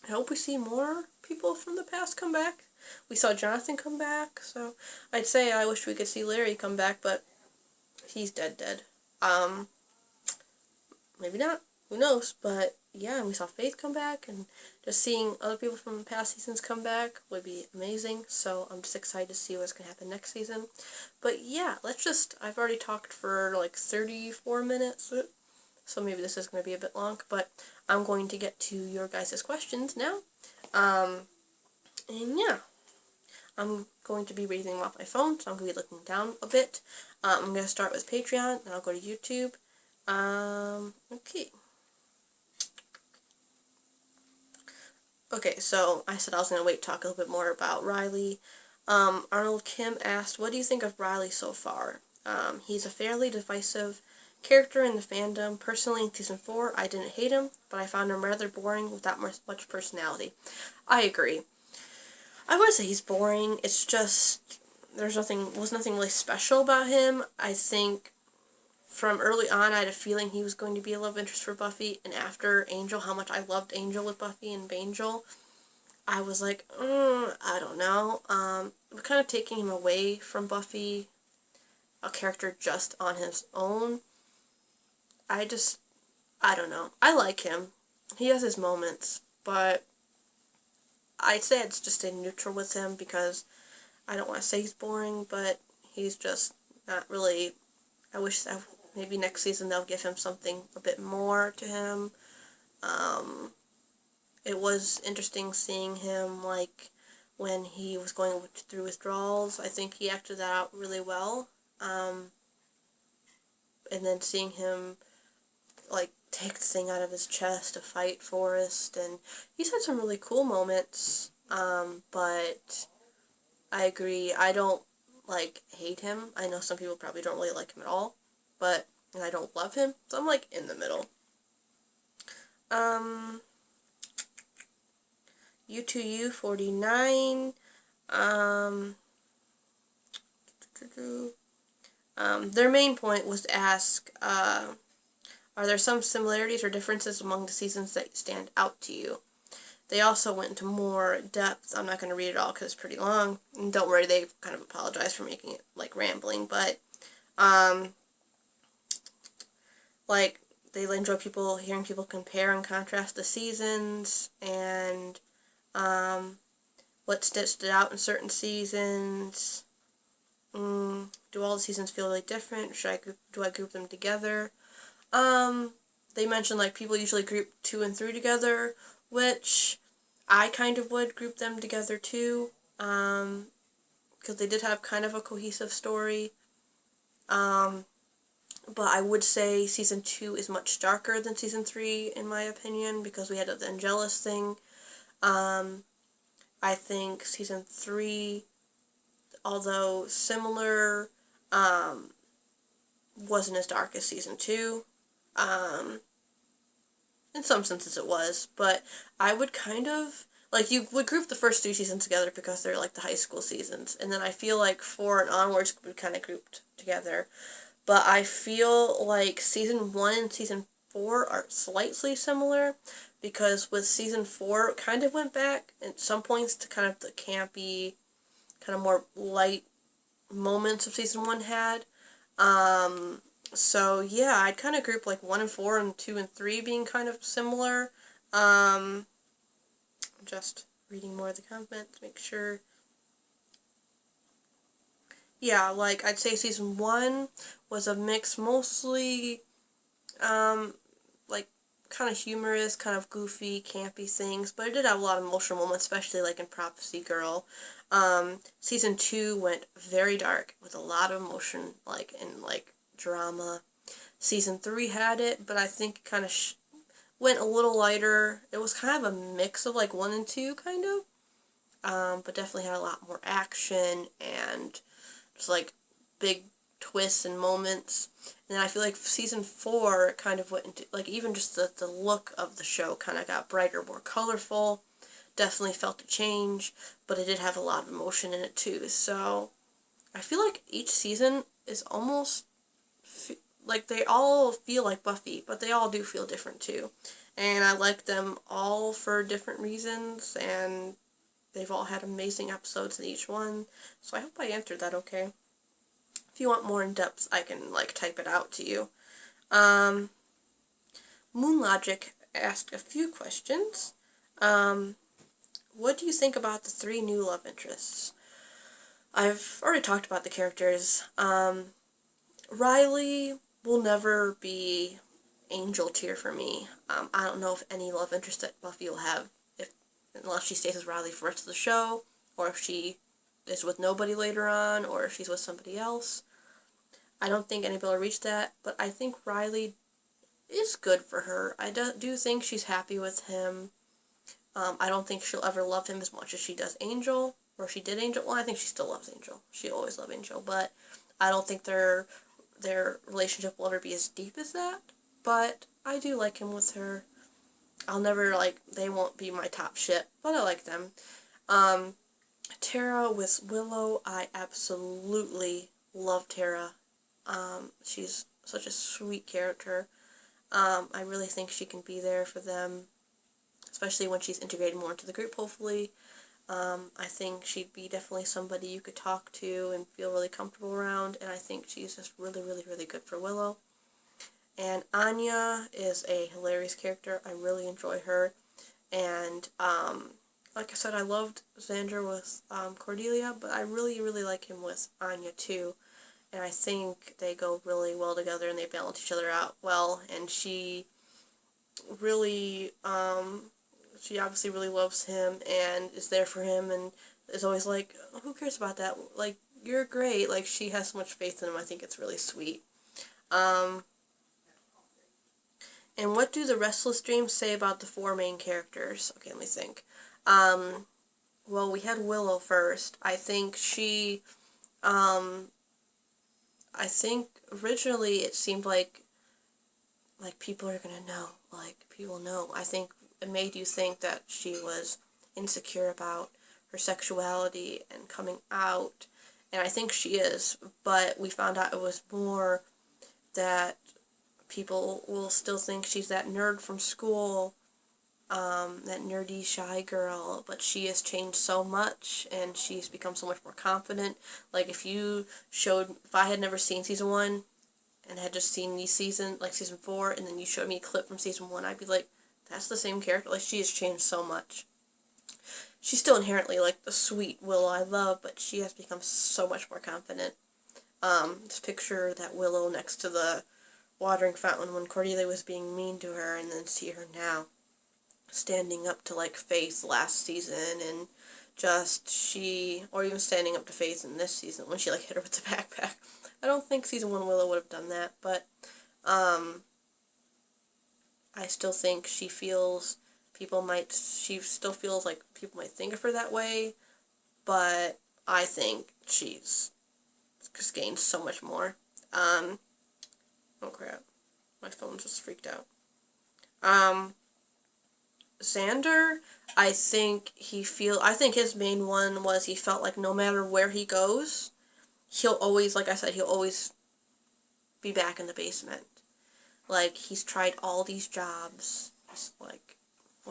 [SPEAKER 1] I hope we see more people from the past come back. We saw Jonathan come back, so I'd say I wish we could see Larry come back, but he's dead. Maybe not. Who knows? But yeah, and we saw Faith come back, and just seeing other people from past seasons come back would be amazing. So I'm just excited to see what's going to happen next season. But yeah, I've already talked for 34 minutes, so maybe this is going to be a bit long, but I'm going to get to your guys' questions now. And yeah, I'm going to be reading them off my phone, so I'm going to be looking down a bit. I'm going to start with Patreon, then I'll go to YouTube. Okay. Okay, so I said I was going to wait to talk a little bit more about Riley. Arnold Kim asked, what do you think of Riley so far? He's a fairly divisive character in the fandom. Personally, in season 4, I didn't hate him, but I found him rather boring without much personality. I agree. I wouldn't say he's boring. It's just was nothing really special about him. I think from early on, I had a feeling he was going to be a love interest for Buffy, and after Angel, how much I loved Angel with Buffy and Bangel, I was like, I don't know. We're kind of taking him away from Buffy, a character just on his own. I don't know. I like him. He has his moments, but I'd say I'd just stay neutral with him, because I don't want to say he's boring, but he's just not really. I wish that maybe next season they'll give him something a bit more to him. It was interesting seeing him, when he was going through withdrawals. I think he acted that out really well. And then seeing him, take the thing out of his chest to fight Forrest, and he's had some really cool moments, but I agree, I don't, hate him. I know some people probably don't really like him at all. but and I don't love him, so I'm like in the middle. U2U49. Their main point was to ask, are there some similarities or differences among the seasons that stand out to you? They also went into more depth. I'm not going to read it all because it's pretty long. And don't worry, they kind of apologized for making it, like, rambling. But, like, they enjoy hearing people compare and contrast the seasons. And, what stood out in certain seasons. Do all the seasons feel really different? Do I group them together? They mentioned, like, people usually group 2 and 3 together, which I kind of would group them together too, because they did have kind of a cohesive story. But I would say season 2 is much darker than season 3, in my opinion, because we had the Angelus thing. I think season 3, although similar, wasn't as dark as season 2. In some senses it was, but I would kind of, like, you would group the first 3 seasons together because they're, like, the high school seasons, and then I feel like 4 and onwards would kind of grouped together, but I feel like season 1 and season 4 are slightly similar, because with season 4, it kind of went back at some points to kind of the campy, kind of more light moments of season 1 had. So yeah, I'd kind of group like 1 and 4 and 2 and 3 being kind of similar. Just reading more of the comments, make sure. Yeah, like, I'd say season 1 was a mix, mostly, like, kind of humorous, kind of goofy, campy things, but it did have a lot of emotional moments, especially, like, in Prophecy Girl. Season 2 went very dark, with a lot of emotion, like, and, like, drama. Season 3 had it, but I think it kind of went a little lighter. It was kind of a mix of, like, 1 and 2, kind of, but definitely had a lot more action, and just, like, big twists and moments. And then I feel like season 4 kind of went into, like, even just the look of the show kind of got brighter, more colorful. Definitely felt a change, but it did have a lot of emotion in it too. So I feel like each season is almost, like, they all feel like Buffy, but they all do feel different too. And I like them all for different reasons, and they've all had amazing episodes in each one. So I hope I answered that okay. If you want more in depth, I can, like, type it out to you. Moon Logic asked a few questions. What do you think about the 3 new love interests? I've already talked about the characters. Riley will never be angel tier for me. I don't know if any love interest that Buffy will have, unless she stays with Riley for the rest of the show, or if she is with nobody later on, or if she's with somebody else. I don't think anybody will reach that, but I think Riley is good for her. I do think she's happy with him. I don't think she'll ever love him as much as she does Angel, or she did Angel. Well, I think she still loves Angel. She always loved Angel, but I don't think their relationship will ever be as deep as that. But I do like him with her. I'll never, like, they won't be my top ship, but I like them. Tara with Willow, I absolutely love Tara. She's such a sweet character. I really think she can be there for them, especially when she's integrated more into the group, hopefully. I think she'd be definitely somebody you could talk to and feel really comfortable around, and I think she's just really, really, really good for Willow. And Anya is a hilarious character. I really enjoy her. And, like I said, I loved Xander with Cordelia, but I really, really like him with Anya too. And I think they go really well together and they balance each other out well. And she really, she obviously really loves him and is there for him and is always like, who cares about that? Like, you're great. Like, she has so much faith in him. I think it's really sweet. And what do the Restless Dreams say about the 4 main characters? Okay, let me think. Well, we had Willow first. I think she, I think originally it seemed like people are gonna know, like people know. I think it made you think that she was insecure about her sexuality and coming out, and I think she is, but we found out it was more that people will still think she's that nerd from school, that nerdy, shy girl, but she has changed so much, and she's become so much more confident. Like, if I had never seen season 1, and had just seen season 4, and then you showed me a clip from season 1, I'd be like, that's the same character. Like, she has changed so much. She's still inherently, like, the sweet Willow I love, but she has become so much more confident. Just picture that Willow next to the watering fountain when Cordelia was being mean to her, and then see her now standing up to, like, Faith last season, and or even standing up to Faith in this season when she, like, hit her with the backpack. I don't think season 1 Willow would have done that, but, I still think she still feels like people might think of her that way, but I think she's just gained so much more. Oh crap, my phone just freaked out. Xander, I think his main one was he felt like no matter where he goes, he'll always, like I said, he'll always be back in the basement. Like, he's tried all these jobs.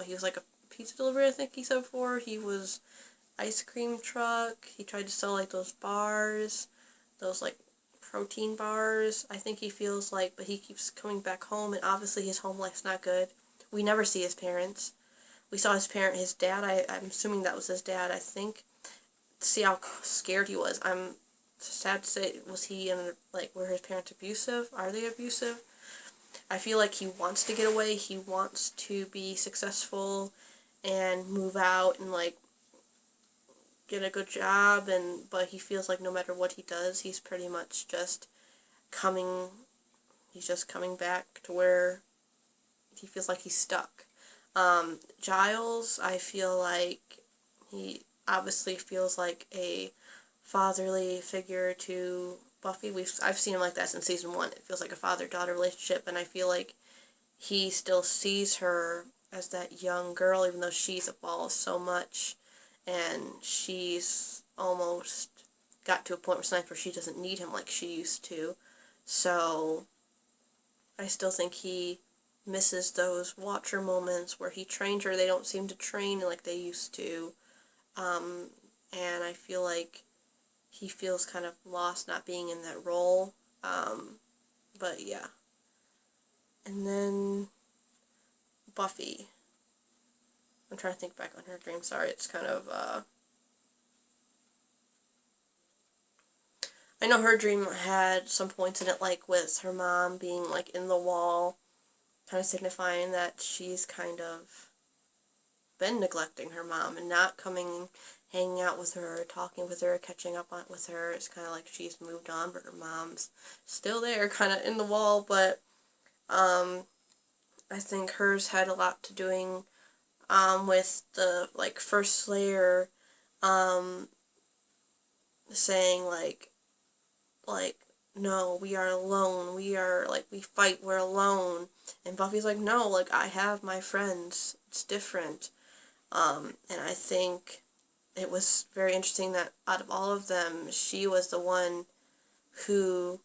[SPEAKER 1] He was like a pizza delivery, I think he said before. He was ice cream truck. He tried to sell, like, those bars, those, like, protein bars. I think he feels like, but he keeps coming back home, and obviously his home life's not good. We never see his parents. We saw his dad, I'm assuming that was his dad, I think, to see how scared he was. I'm sad to say, was he in, like, were his parents abusive? Are they abusive? I feel like he wants to get away. He wants to be successful and move out and, like, get a good job, but he feels like no matter what he does, he's pretty much just coming back to where he feels like he's stuck. Giles, I feel like he obviously feels like a fatherly figure to Buffy. I've seen him like that since season 1. It feels like a father-daughter relationship, and I feel like he still sees her as that young girl, even though she's evolved so much, and she's almost got to a point where she doesn't need him like she used to. So I still think he misses those Watcher moments where he trained her. They don't seem to train like they used to. And I feel like he feels kind of lost not being in that role. But yeah. And then Buffy. I'm trying to think back on her dream. Sorry, it's kind of, I know her dream had some points in it, like with her mom being, like, in the wall, kind of signifying that she's kind of been neglecting her mom and not coming, hanging out with her, talking with her, catching up with her. It's kind of like she's moved on, but her mom's still there, kind of in the wall. But I think hers had a lot to doing with the, like, first Slayer saying, like, no, we are alone, we fight, we're alone, and Buffy's like, no, like, I have my friends, it's different, and I think it was very interesting that out of all of them, she was the one who,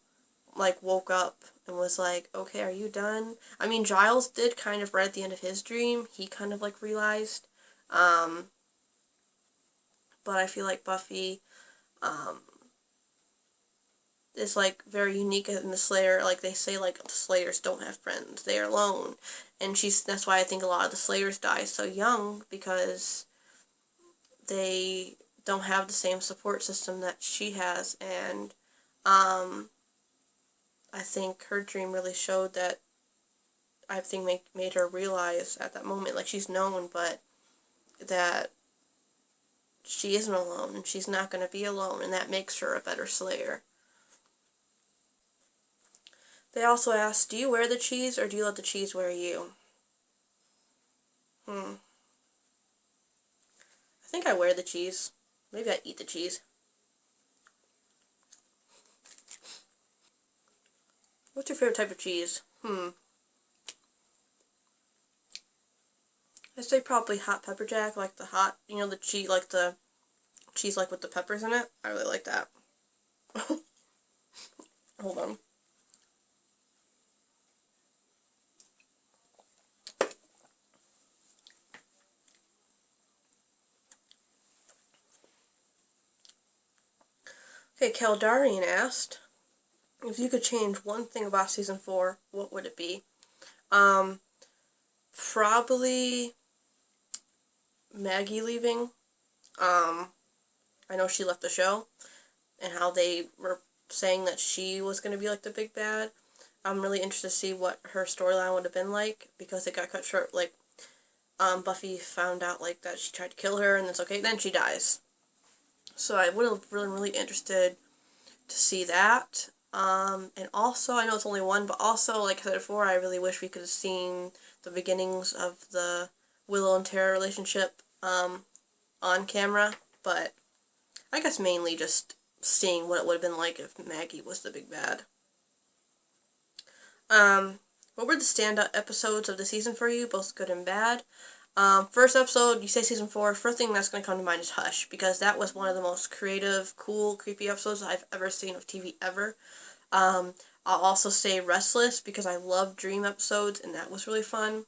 [SPEAKER 1] like, woke up and was like, okay, are you done? I mean, Giles did kind of, right at the end of his dream, he kind of, like, realized, but I feel like Buffy, is, like, very unique in the Slayer. Like, they say, like, the Slayers don't have friends, they are alone, and that's why I think a lot of the Slayers die so young, because they don't have the same support system that she has, and I think her dream really showed that. I think made her realize at that moment, like, she's known, but that she isn't alone, and she's not going to be alone, and that makes her a better Slayer. They also asked, do you wear the cheese, or do you let the cheese wear you? I think I wear the cheese. Maybe I eat the cheese. What's your favorite type of cheese? I'd say probably hot pepper jack, like the hot, the cheese, like the cheese like with the peppers in it. I really like that. Hold on. Okay, Kaldarian asked, if you could change one thing about season 4, what would it be? Probably Maggie leaving. I know she left the show, and how they were saying that she was going to be like the big bad. I'm really interested to see what her storyline would have been like, because it got cut short. Like, Buffy found out like that she tried to kill her, and it's okay. Then she dies. So I would have really interested to see that. And also, I know it's only one, but also, like I said before, I really wish we could have seen the beginnings of the Willow and Tara relationship on camera. But I guess mainly just seeing what it would have been like if Maggie was the big bad. What were the standout episodes of the season for you, both good and bad? First episode, you say season 4, first thing that's going to come to mind is Hush, because that was one of the most creative, cool, creepy episodes I've ever seen of TV ever. I'll also say Restless, because I love dream episodes, and that was really fun.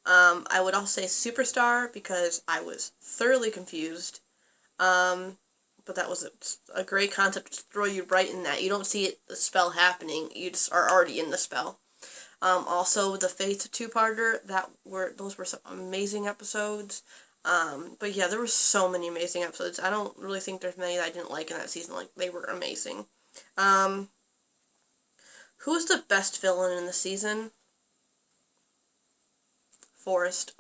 [SPEAKER 1] I would also say Superstar, because I was thoroughly confused. But that was a great concept to throw you right in that. You don't see the spell happening, you just are already in the spell. Also, the Faith two-parter, those were some amazing episodes. But yeah, there were so many amazing episodes. I don't really think there's many that I didn't like in that season. Like, they were amazing. Who was the best villain in the season? Forrest.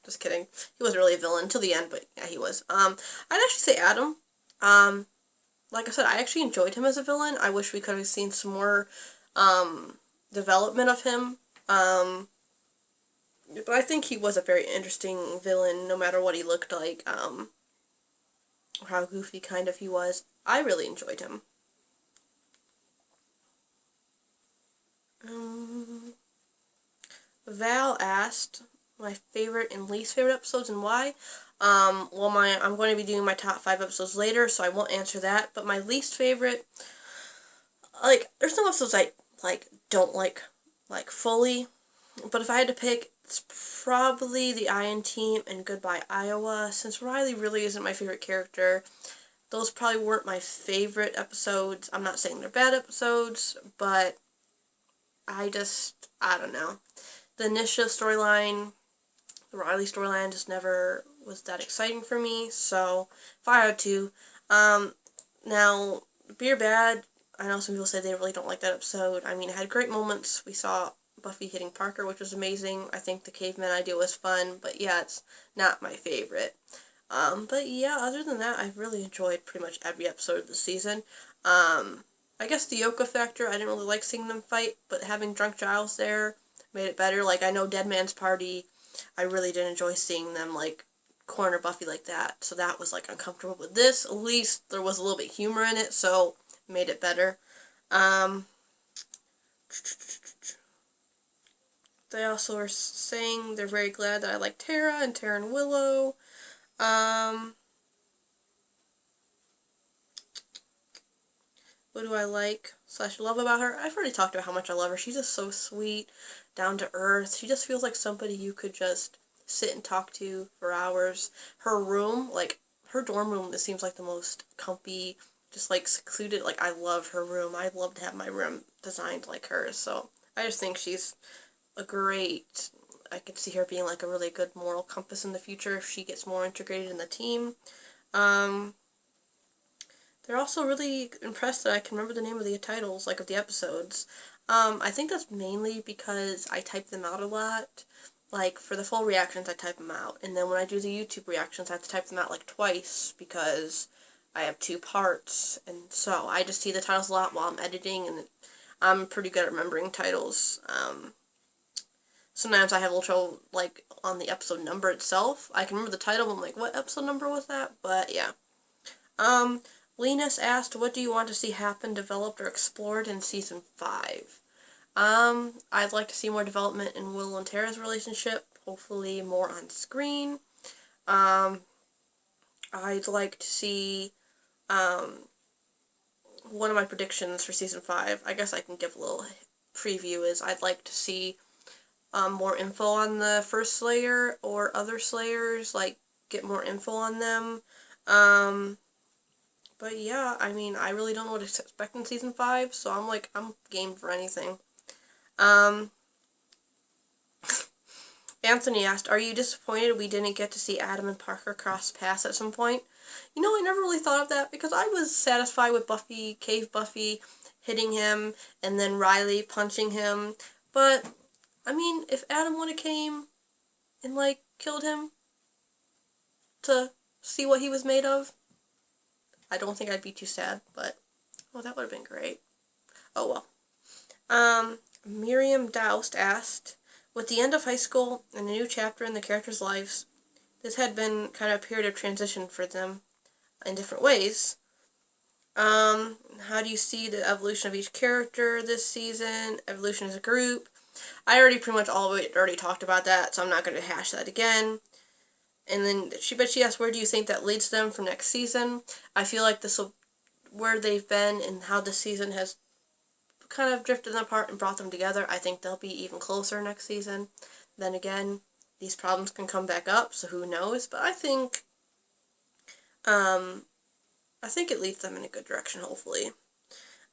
[SPEAKER 1] Just kidding. He wasn't really a villain until the end, but yeah, he was. I'd actually say Adam. Like I said, I actually enjoyed him as a villain. I wish we could have seen some more, development of him. But I think he was a very interesting villain, no matter what he looked like, or how goofy kind of he was. I really enjoyed him. Val asked my favorite and least favorite episodes and why. I'm going to be doing my top 5 episodes later, so I won't answer that. But my least favorite, there's some episodes I don't like fully. But if I had to pick, it's probably the Iron Team and Goodbye Iowa. Since Riley really isn't my favorite character, those probably weren't my favorite episodes. I'm not saying they're bad episodes, but I don't know. The Nisha storyline, the Riley storyline just never was that exciting for me, so if I had to. Now, Beer Bad, I know some people say they really don't like that episode. I mean, it had great moments. We saw Buffy hitting Parker, which was amazing. I think the caveman idea was fun, but yeah, it's not my favorite. But yeah, other than that, I've really enjoyed pretty much every episode of the season. I guess the Yoko factor, I didn't really like seeing them fight, but having Drunk Giles there made it better. Like, I know Dead Man's Party, I really didn't enjoy seeing them, corner Buffy like that, so that was, uncomfortable. With this, at least there was a little bit humor in it, so it made it better. They also are saying they're very glad that I like Tara and Willow. What do I like / love about her? I've already talked about how much I love her. She's just so sweet, down to earth. She just feels like somebody you could just sit and talk to for hours. Her room, her dorm room, it seems like the most comfy, just secluded. I love her room. I'd love to have my room designed like hers. So I just think she's a great, I could see her being a really good moral compass in the future if she gets more integrated in the team. They're also really impressed that I can remember the name of the titles, of the episodes. I think that's mainly because I type them out a lot. For the full reactions, I type them out. And then when I do the YouTube reactions, I have to type them out, twice, because I have 2 parts. And so I just see the titles a lot while I'm editing, and I'm pretty good at remembering titles. Sometimes I have a little trouble, on the episode number itself. I can remember the title, but I'm like, what episode number was that? But, yeah. Linus asked, what do you want to see happen, developed, or explored in Season 5? I'd like to see more development in Will and Tara's relationship, hopefully more on screen. I'd like to see, one of my predictions for season 5, I guess I can give a little preview, is I'd like to see more info on the first Slayer or other Slayers, like get more info on them. But yeah, I mean, I really don't know what to expect in season 5, so I'm game for anything. Anthony asked, are you disappointed we didn't get to see Adam and Parker cross paths at some point? You know, I never really thought of that, because I was satisfied with Buffy, Cave Buffy, hitting him, and then Riley punching him. But, I mean, if Adam would have came and, killed him to see what he was made of, I don't think I'd be too sad, but, oh, that would have been great. Oh, well. Miriam Doust asked, with the end of high school and a new chapter in the characters' lives, this had been kind of a period of transition for them in different ways. How do you see the evolution of each character this season? Evolution as a group? I already pretty much already talked about that, so I'm not going to hash that again. And then she asked, where do you think that leads them for next season? I feel like where they've been and how this season has kind of drifted them apart and brought them together, I think they'll be even closer next season. Then again, these problems can come back up, so who knows? But I think it leads them in a good direction, hopefully.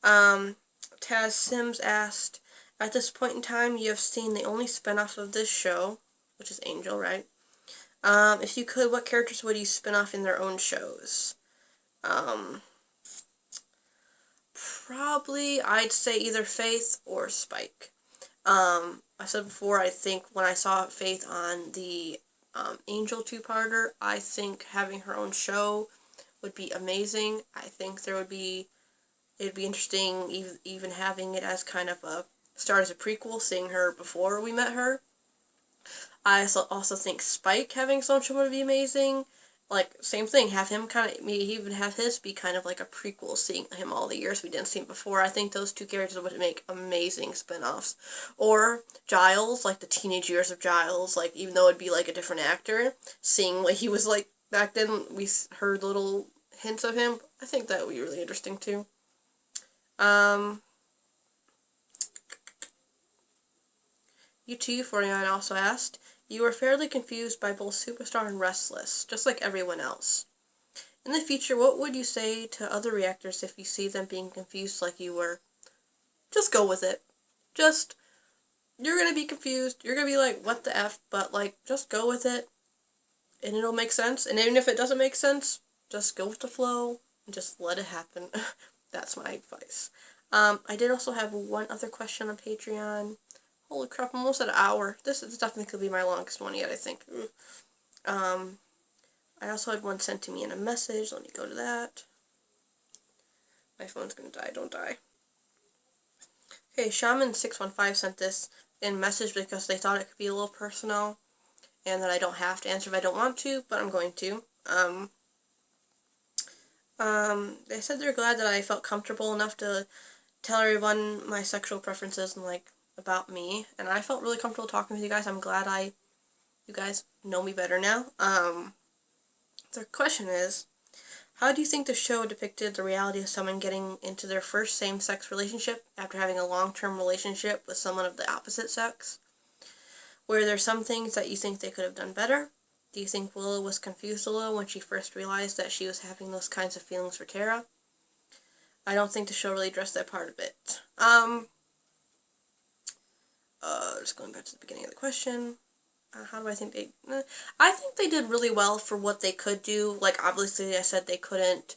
[SPEAKER 1] Taz Sims asked, at this point in time, you have seen the only spinoff of this show, which is Angel, right? If you could, what characters would you spin off in their own shows? Probably, I'd say either Faith or Spike. I said before, I think when I saw Faith on the Angel two-parter, I think having her own show would be amazing. I think it'd be interesting even having it as kind of start as a prequel, seeing her before we met her. I also think Spike having his own show would be amazing. Same thing, have him maybe even have his be kind of like a prequel, seeing him all the years we didn't see him before. I think those two characters would make amazing spin-offs. Or Giles, the teenage years of Giles, even though it'd be a different actor, seeing what he was like back then, we heard little hints of him. I think that would be really interesting too. U249 also asked, you were fairly confused by both Superstar and Restless, just like everyone else. In the future, what would you say to other reactors if you see them being confused like you were? Just go with it. You're gonna be confused, you're gonna be like, what the F, but just go with it, and it'll make sense, and even if it doesn't make sense, just go with the flow, and just let it happen. That's my advice. I did also have one other question on Patreon. Holy crap, I'm almost at an hour. This definitely could be my longest one yet, I think. I also had one sent to me in a message. Let me go to that. My phone's gonna die, don't die. Okay, Shaman615 sent this in message because they thought it could be a little personal, and that I don't have to answer if I don't want to, but I'm going to. They said they're glad that I felt comfortable enough to tell everyone my sexual preferences and, about me, and I felt really comfortable talking with you guys. I'm glad you guys know me better now. The question is, how do you think the show depicted the reality of someone getting into their first same-sex relationship after having a long-term relationship with someone of the opposite sex? Were there some things that you think they could have done better? Do you think Willow was confused a little when she first realized that she was having those kinds of feelings for Tara? I don't think the show really addressed that part of it. Just going back to the beginning of the question. How do I think they... I think they did really well for what they could do. Obviously, I said they couldn't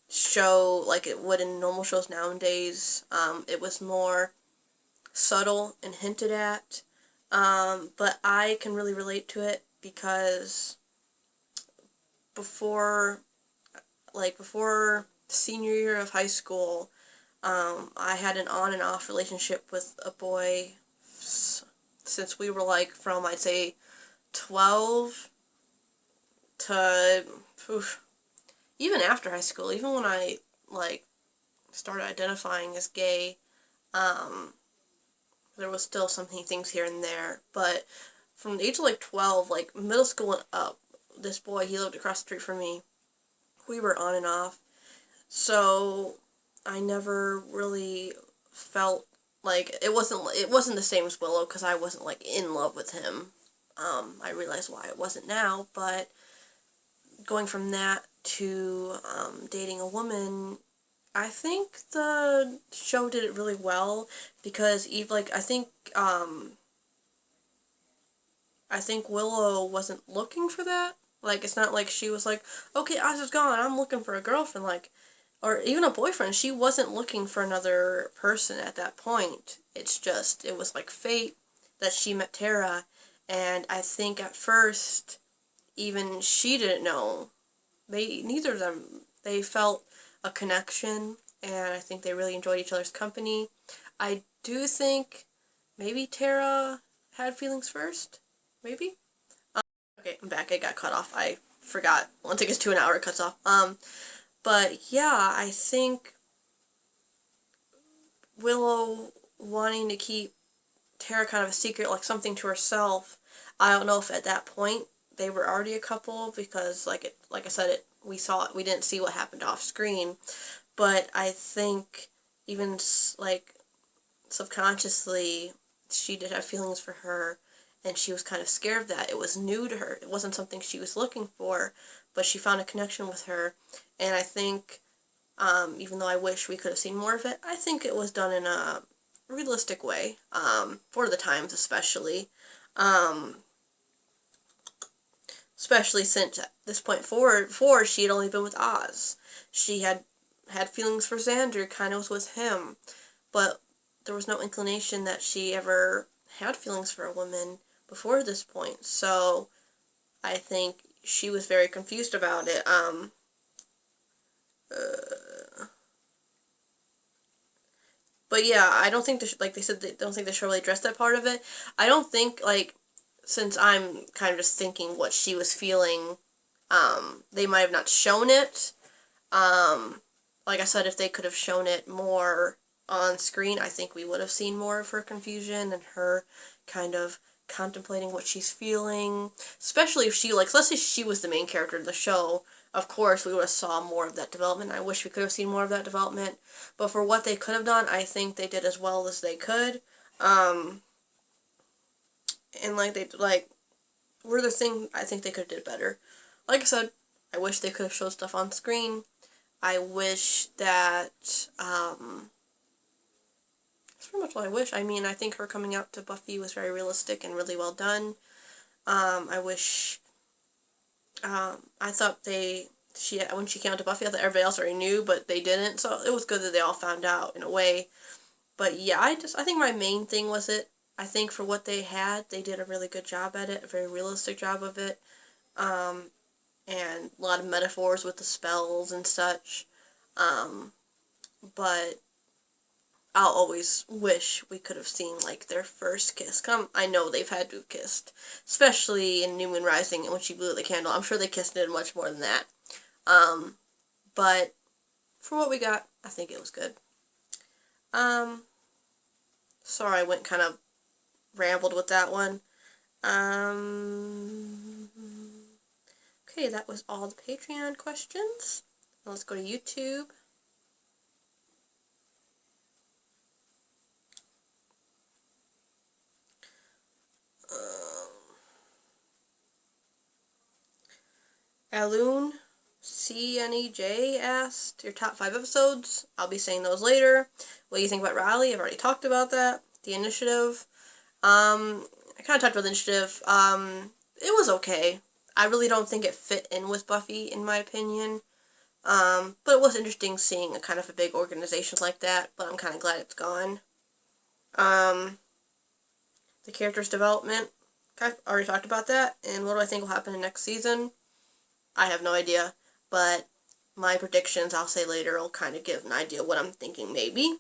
[SPEAKER 1] show like it would in normal shows nowadays. It was more subtle and hinted at. But I can really relate to it because before senior year of high school, I had an on and off relationship with a boy since we were from, I'd say, 12 to even after high school, even when I started identifying as gay. there was still some things here and there. But from the age of like 12, like middle school and up, this boy, he lived across the street from me. We were on and off. So I never really felt like it wasn't the same as Willow, because I wasn't like in love with him. I realize why it wasn't now, but going from that to dating a woman, I think the show did it really well, because I think Willow wasn't looking for that. Like, it's not like she was like, okay, Oz is gone, I'm looking for a girlfriend, like, or even a boyfriend. She wasn't looking for another person at that point. It was like fate that she met Tara, and I think at first, even she didn't know. Neither of them, they felt a connection, and I think they really enjoyed each other's company. I do think maybe Tara had feelings first. Maybe? Okay, I'm back. I got cut off. I forgot. Once it gets to an hour, it cuts off. But yeah, I think Willow wanting to keep Tara kind of a secret, like something to herself. I don't know if at that point they were already a couple, because like I said, we didn't see what happened off screen, but I think even like subconsciously she did have feelings for her, and she was kind of scared of that. It was new to her. It wasn't something she was looking for, but she found a connection with her, and I think even though I wish we could have seen more of it, I think it was done in a realistic way, for the times especially. Especially since at this point forward, she had only been with Oz. She had feelings for Xander, kind of was with him, but there was no inclination that she ever had feelings for a woman before this point. So I think she was very confused about it. But yeah, I don't think like they said, they don't think the show really addressed that part of it. I don't think, like, since I'm kind of just thinking what she was feeling, they might have not shown it. Like I said, if they could have shown it more on screen, I think we would have seen more of her confusion and her kind of contemplating what she's feeling. Especially if she, like, let's say she was the main character of the show, of course we would have saw more of that development. I wish we could have seen more of that development. But for what they could have done, I think they did as well as they could. And were the thing, I think they could have did better. Like I said, I wish they could have showed stuff on screen. I wish that, that's pretty much what I wish. I mean, I think her coming out to Buffy was very realistic and really well done. I wish, I thought when she came out to Buffy, I thought everybody else already knew, but they didn't, so it was good that they all found out in a way. But yeah, I think my main thing was it. I think for what they had, they did a really good job at it, a very realistic job of it, and a lot of metaphors with the spells and such, but I'll always wish we could have seen, like, their first kiss. I know they've had to have kissed, especially in New Moon Rising, and when she blew the candle. I'm sure they kissed and did much more than that, but for what we got, I think it was good. Sorry I went kind of rambled with that one. Okay, that was all the Patreon questions. Now let's go to YouTube. Alun CNEJ asked your top 5 episodes. I'll be saying those later. What do you think about Riley? I've already talked about that. The Initiative. I kind of talked about the Initiative. It was okay. I really don't think it fit in with Buffy, in my opinion. But it was interesting seeing a kind of a big organization like that, but I'm kind of glad it's gone. The character's development, I've already talked about that, and what do I think will happen in next season? I have no idea, but my predictions, I'll say later, will kind of give an idea what I'm thinking, maybe.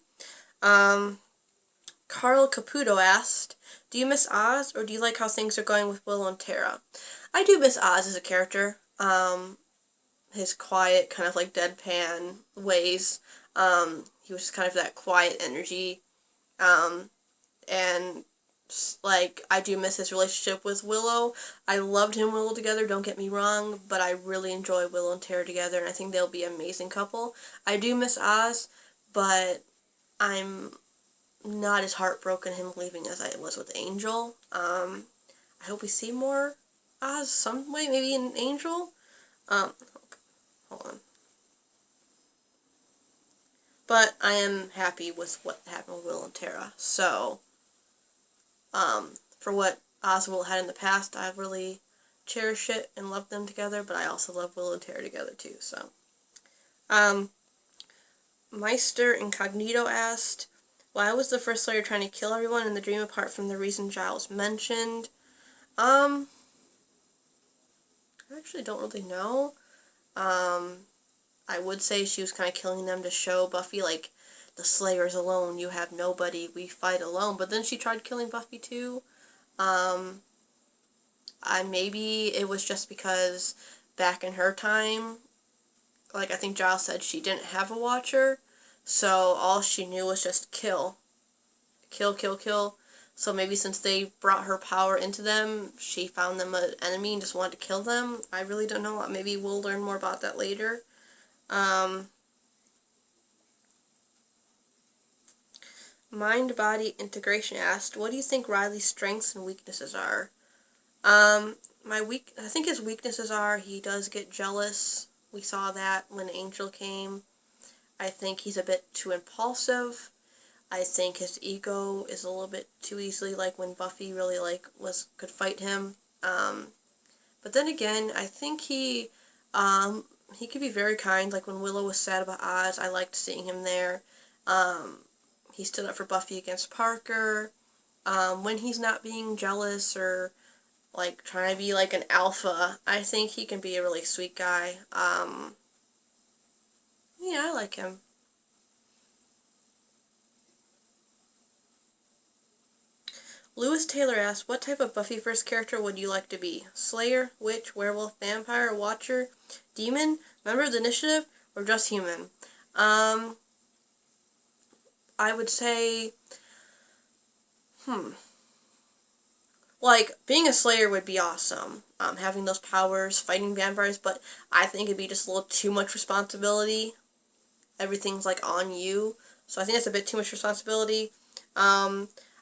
[SPEAKER 1] Carl Caputo asked, do you miss Oz, or do you like how things are going with Willow and Tara? I do miss Oz as a character. His quiet, kind of like deadpan ways. He was just kind of that quiet energy. and like, I do miss his relationship with Willow. I loved him and Willow together, don't get me wrong, but I really enjoy Willow and Tara together, and I think they'll be an amazing couple. I do miss Oz, but I'm not as heartbroken him leaving as I was with Angel. I hope we see more Oz some way, maybe an Angel. Okay, hold on. But I am happy with what happened with Will and Tara. So, for what Oz and Will had in the past, I really cherish it and love them together, but I also love Will and Tara together too, so. Meister Incognito asked, why was the First Slayer trying to kill everyone in the dream apart from the reason Giles mentioned? I actually don't really know. I would say she was kind of killing them to show Buffy, like, the Slayer's alone, you have nobody, we fight alone. But then she tried killing Buffy too. Maybe it was just because back in her time, like I think Giles said, she didn't have a watcher, so all she knew was just kill. Kill, kill, kill. So maybe since they brought her power into them, she found them an enemy and just wanted to kill them. I really don't know. Maybe we'll learn more about that later. Mind-Body Integration asked, what do you think Riley's strengths and weaknesses are? I think his weaknesses are he does get jealous. We saw that when Angel came. I think he's a bit too impulsive. I think his ego is a little bit too easily, like when Buffy really could fight him. But then again, I think he could be very kind. Like when Willow was sad about Oz, I liked seeing him there. He stood up for Buffy against Parker. When he's not being jealous or like trying to be like an alpha, I think he can be a really sweet guy. Yeah, I like him. Lewis Taylor asked, what type of Buffyverse character would you like to be? Slayer, witch, werewolf, vampire, watcher, demon, member of the initiative, or just human? I would say, like, being a Slayer would be awesome. Having those powers, fighting vampires, but I think it'd be just a little too much responsibility. Everything's, like, on you. So I think that's a bit too much responsibility.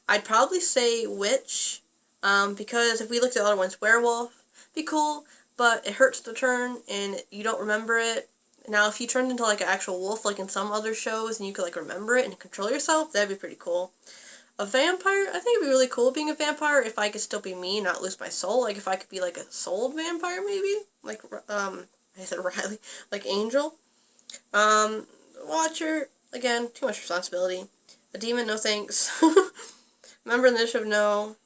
[SPEAKER 1] I'd probably say witch, because if we looked at the other ones, werewolf, be cool, but it hurts to turn, and you don't remember it. Now, if you turned into, like, an actual wolf, like in some other shows, and you could, like, remember it and control yourself, that'd be pretty cool. A vampire, I think it'd be really cool being a vampire if I could still be me and not lose my soul. Like, if I could be, like, a souled vampire, maybe? Like, I said Riley. Like, Angel. Watcher, again, too much responsibility. A demon, no thanks. Member of the initiative, no.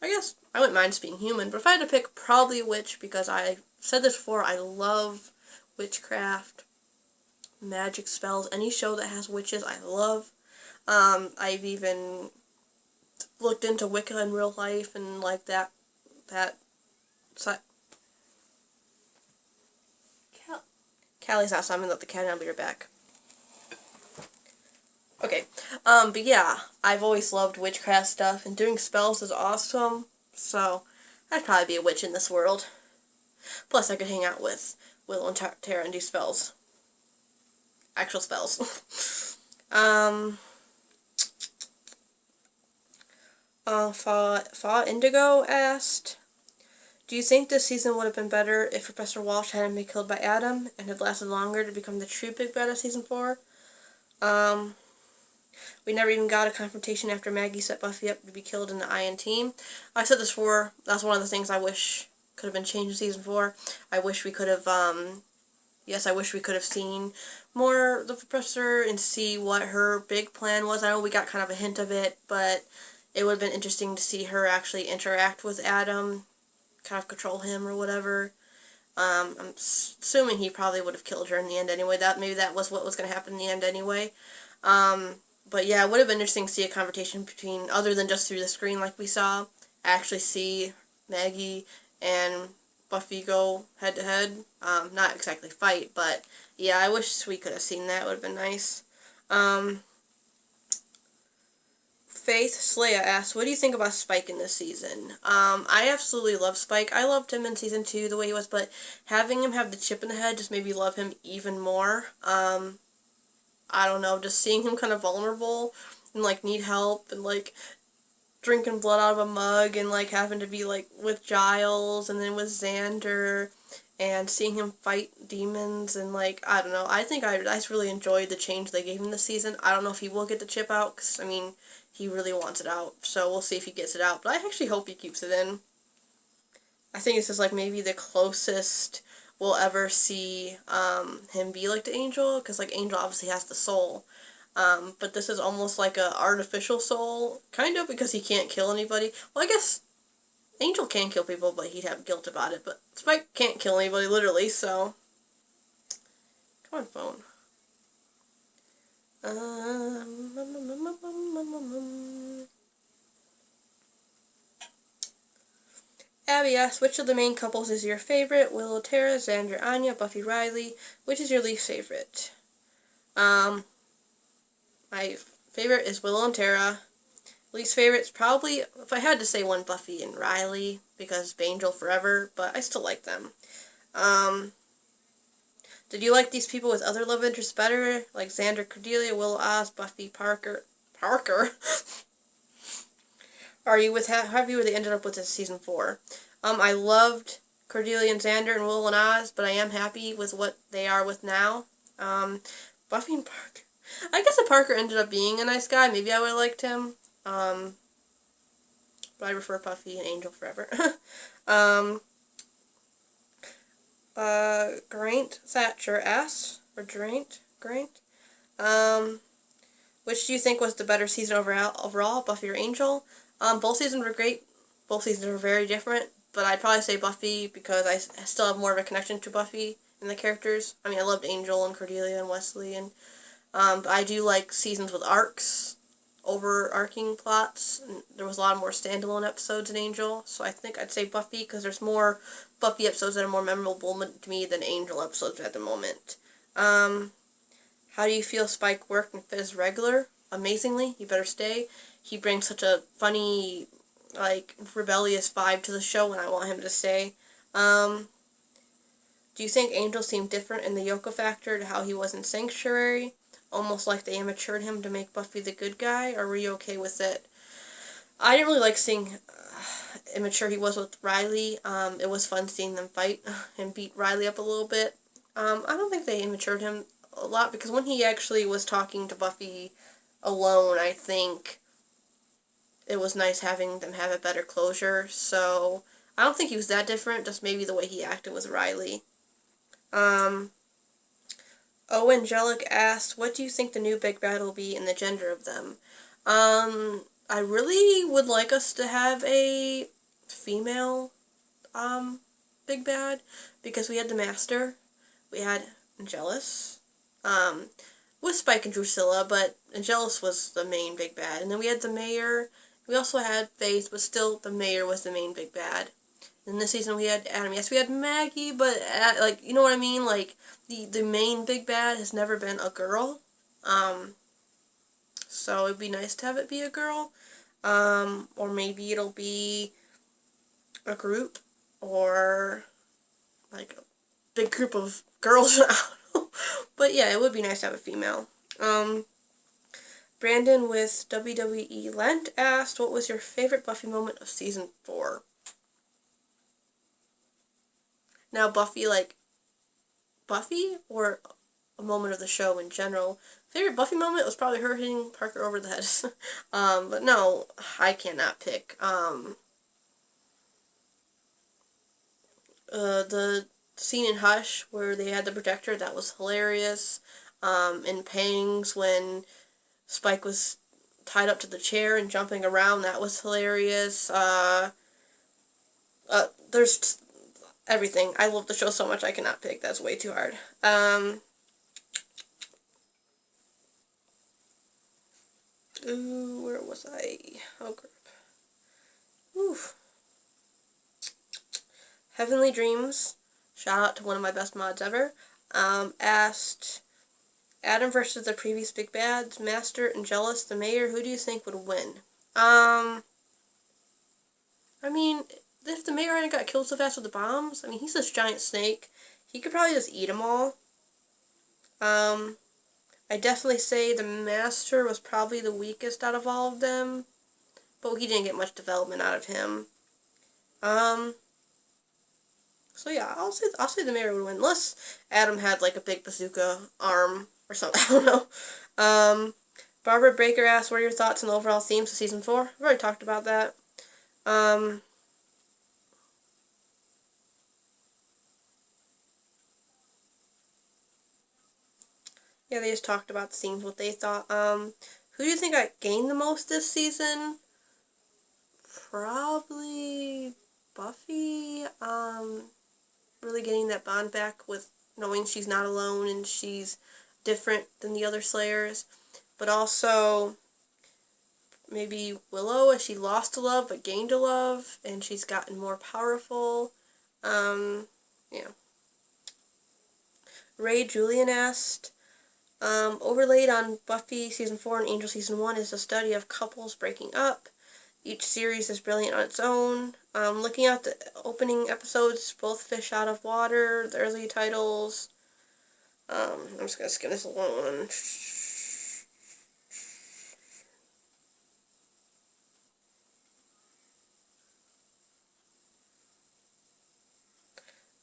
[SPEAKER 1] I guess I wouldn't mind just being human, but if I had to pick, probably a witch, because I said this before, I love witchcraft, magic spells, any show that has witches, I love. I've even looked into Wicca in real life, and like that Callie's not, so I'm gonna let the cat and I'll be right back. Okay, but yeah, I've always loved witchcraft stuff, and doing spells is awesome, so I'd probably be a witch in this world. Plus, I could hang out with Willow and Tara and do spells. Actual spells. Fa Indigo asked, do you think this season would have been better if Professor Walsh hadn't been killed by Adam, and had lasted longer to become the true big bad of season 4? We never even got a confrontation after Maggie set Buffy up to be killed in the Iron Team. I said this before, that's one of the things I wish could have been changed in season 4. I wish we could have, I wish we could have seen more of the Professor and see what her big plan was. I know we got kind of a hint of it, but it would have been interesting to see her actually interact with Adam, kind of control him or whatever. I'm assuming he probably would have killed her in the end anyway. Maybe that was what was going to happen in the end anyway. But yeah, it would have been interesting to see a confrontation between, other than just through the screen like we saw, actually see Maggie and Buffy go head to head. Not exactly fight, but yeah, I wish we could have seen that. It would have been nice. Faith Slaya asks, what do you think about Spike in this season? I absolutely love Spike. I loved him in season 2 the way he was, but having him have the chip in the head just made me love him even more. I don't know, just seeing him kind of vulnerable and, like, need help and, like, drinking blood out of a mug and, like, having to be, like, with Giles and then with Xander and seeing him fight demons and, like, I don't know. I think I just really enjoyed the change they gave him this season. I don't know if he will get the chip out because, I mean, he really wants it out, so we'll see if he gets it out. But I actually hope he keeps it in. I think this is, like, maybe the closest we'll ever see him be like the Angel, because, like, Angel obviously has the soul. But this is almost like a artificial soul, kind of, because he can't kill anybody. Well, I guess Angel can kill people, but he'd have guilt about it. But Spike can't kill anybody, literally, so... Come on, phone. Abby asks, which of the main couples is your favorite? Willow, Tara, Xander, Anya, Buffy, Riley. Which is your least favorite? My favorite is Willow and Tara. Least favorite's probably, if I had to say one, Buffy and Riley, because Angel forever, but I still like them. Did you like these people with other love interests better? Like Xander, Cordelia, Willow, Oz, Buffy, Parker? Are you happy where they ended up with this season 4? I loved Cordelia and Xander and Willow and Oz, but I am happy with what they are with now. Buffy and Parker. I guess if Parker ended up being a nice guy, maybe I would have liked him. But I prefer Buffy and Angel forever. Grant Thatcher asks, or Grant, which do you think was the better season overall, Buffy or Angel? Both seasons were great. Both seasons were very different, but I'd probably say Buffy because I still have more of a connection to Buffy and the characters. I mean, I loved Angel and Cordelia and Wesley, and but I do like seasons with arcs, overarching plots. And there was a lot more standalone episodes in Angel, so I think I'd say Buffy because there's more Buffy episodes that are more memorable to me than Angel episodes at the moment. How do you feel Spike worked and fit as regular? Amazingly. He better stay. He brings such a funny, like, rebellious vibe to the show, and I want him to stay. Do you think Angel seemed different in the Yoko Factor to how he was in Sanctuary? Almost like they amateured him to make Buffy the good guy, or were you okay with it? I didn't really like seeing immature he was with Riley. It was fun seeing them fight and beat Riley up a little bit. I don't think they immatured him a lot, because when he actually was talking to Buffy alone, I think it was nice having them have a better closure, so I don't think he was that different, just maybe the way he acted with Riley. Angelic asked, what do you think the new big bad will be and the gender of them? I really would like us to have a female, big bad, because we had the Master, we had Angelus, with Spike and Drusilla, but Angelus was the main big bad, and then we had the Mayor, we also had Faith, but still the Mayor was the main big bad. In this season we had Adam. Yes, we had Maggie, but, like, you know what I mean? Like, the main big bad has never been a girl. So it'd be nice to have it be a girl. Or maybe it'll be a group, or, like, a big group of girls. But yeah, it would be nice to have a female. Brandon with WWE Lent asked, what was your favorite Buffy moment of season 4? Now, Buffy, like, Buffy, or a moment of the show in general? Favorite Buffy moment was probably her hitting Parker over the head. But no, I cannot pick. The scene in Hush where they had the projector, that was hilarious. In Pangs when Spike was tied up to the chair and jumping around, that was hilarious. There's everything. I love the show so much I cannot pick. That's way too hard. Where was I? Oh, crap. Oof. Heavenly Dreams, shout out to one of my best mods ever, asked, Adam versus the previous big bads, Master, Angelus, the Mayor, who do you think would win? I mean, if the mayor hadn't got killed so fast with the bombs, I mean, he's this giant snake. He could probably just eat them all. I definitely say the master was probably the weakest out of all of them, but he didn't get much development out of him. So yeah, I'll say the mayor would win, unless Adam had like a big bazooka arm or something. I don't know. Barbara Baker asked, "What are your thoughts on the overall themes of season 4?" I've already talked about that. Yeah, they just talked about the themes, what they thought. Who do you think I gained the most this season? Probably Buffy. Really getting that bond back with knowing she's not alone and she's different than the other Slayers. But also maybe Willow, as she lost a love but gained a love, and she's gotten more powerful. Yeah. Ray Julian asked, overlaid on Buffy Season 4 and Angel Season 1 is the study of couples breaking up. Each series is brilliant on its own. Looking at the opening episodes, both fish out of water, the early titles. I'm just going to skip this one.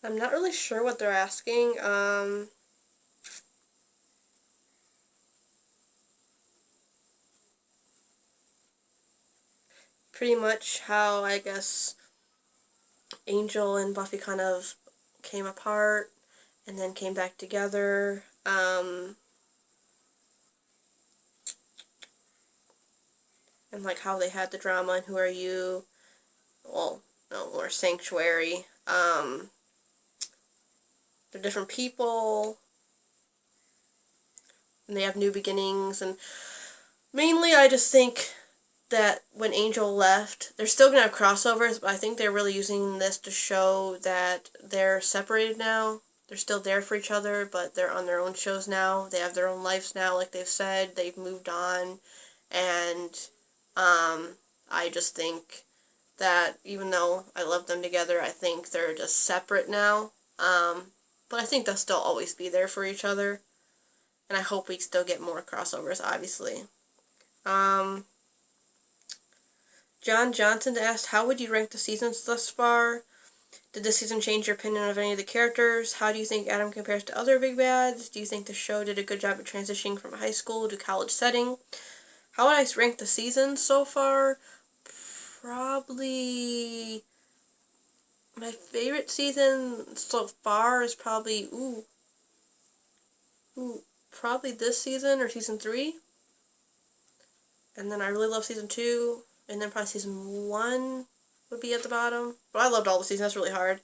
[SPEAKER 1] I'm not really sure what they're asking. Pretty much how, I guess, Angel and Buffy kind of came apart and then came back together. And like how they had the drama and Who Are You? Well, no, more Sanctuary. They're different people. And they have new beginnings. And mainly I just think that when Angel left, they're still going to have crossovers, but I think they're really using this to show that they're separated now. They're still there for each other, but they're on their own shows now. They have their own lives now, like they've said. They've moved on. And I just think that even though I love them together, I think they're just separate now. But I think they'll still always be there for each other. And I hope we still get more crossovers, obviously. John Johnson asked, how would you rank the seasons thus far? Did this season change your opinion of any of the characters? How do you think Adam compares to other big bads? Do you think the show did a good job at transitioning from high school to college setting? How would I rank the seasons so far? Probably my favorite season so far is probably probably this season or season 3. And then I really love season 2. And then probably season 1 would be at the bottom. But I loved all the seasons. That's really hard.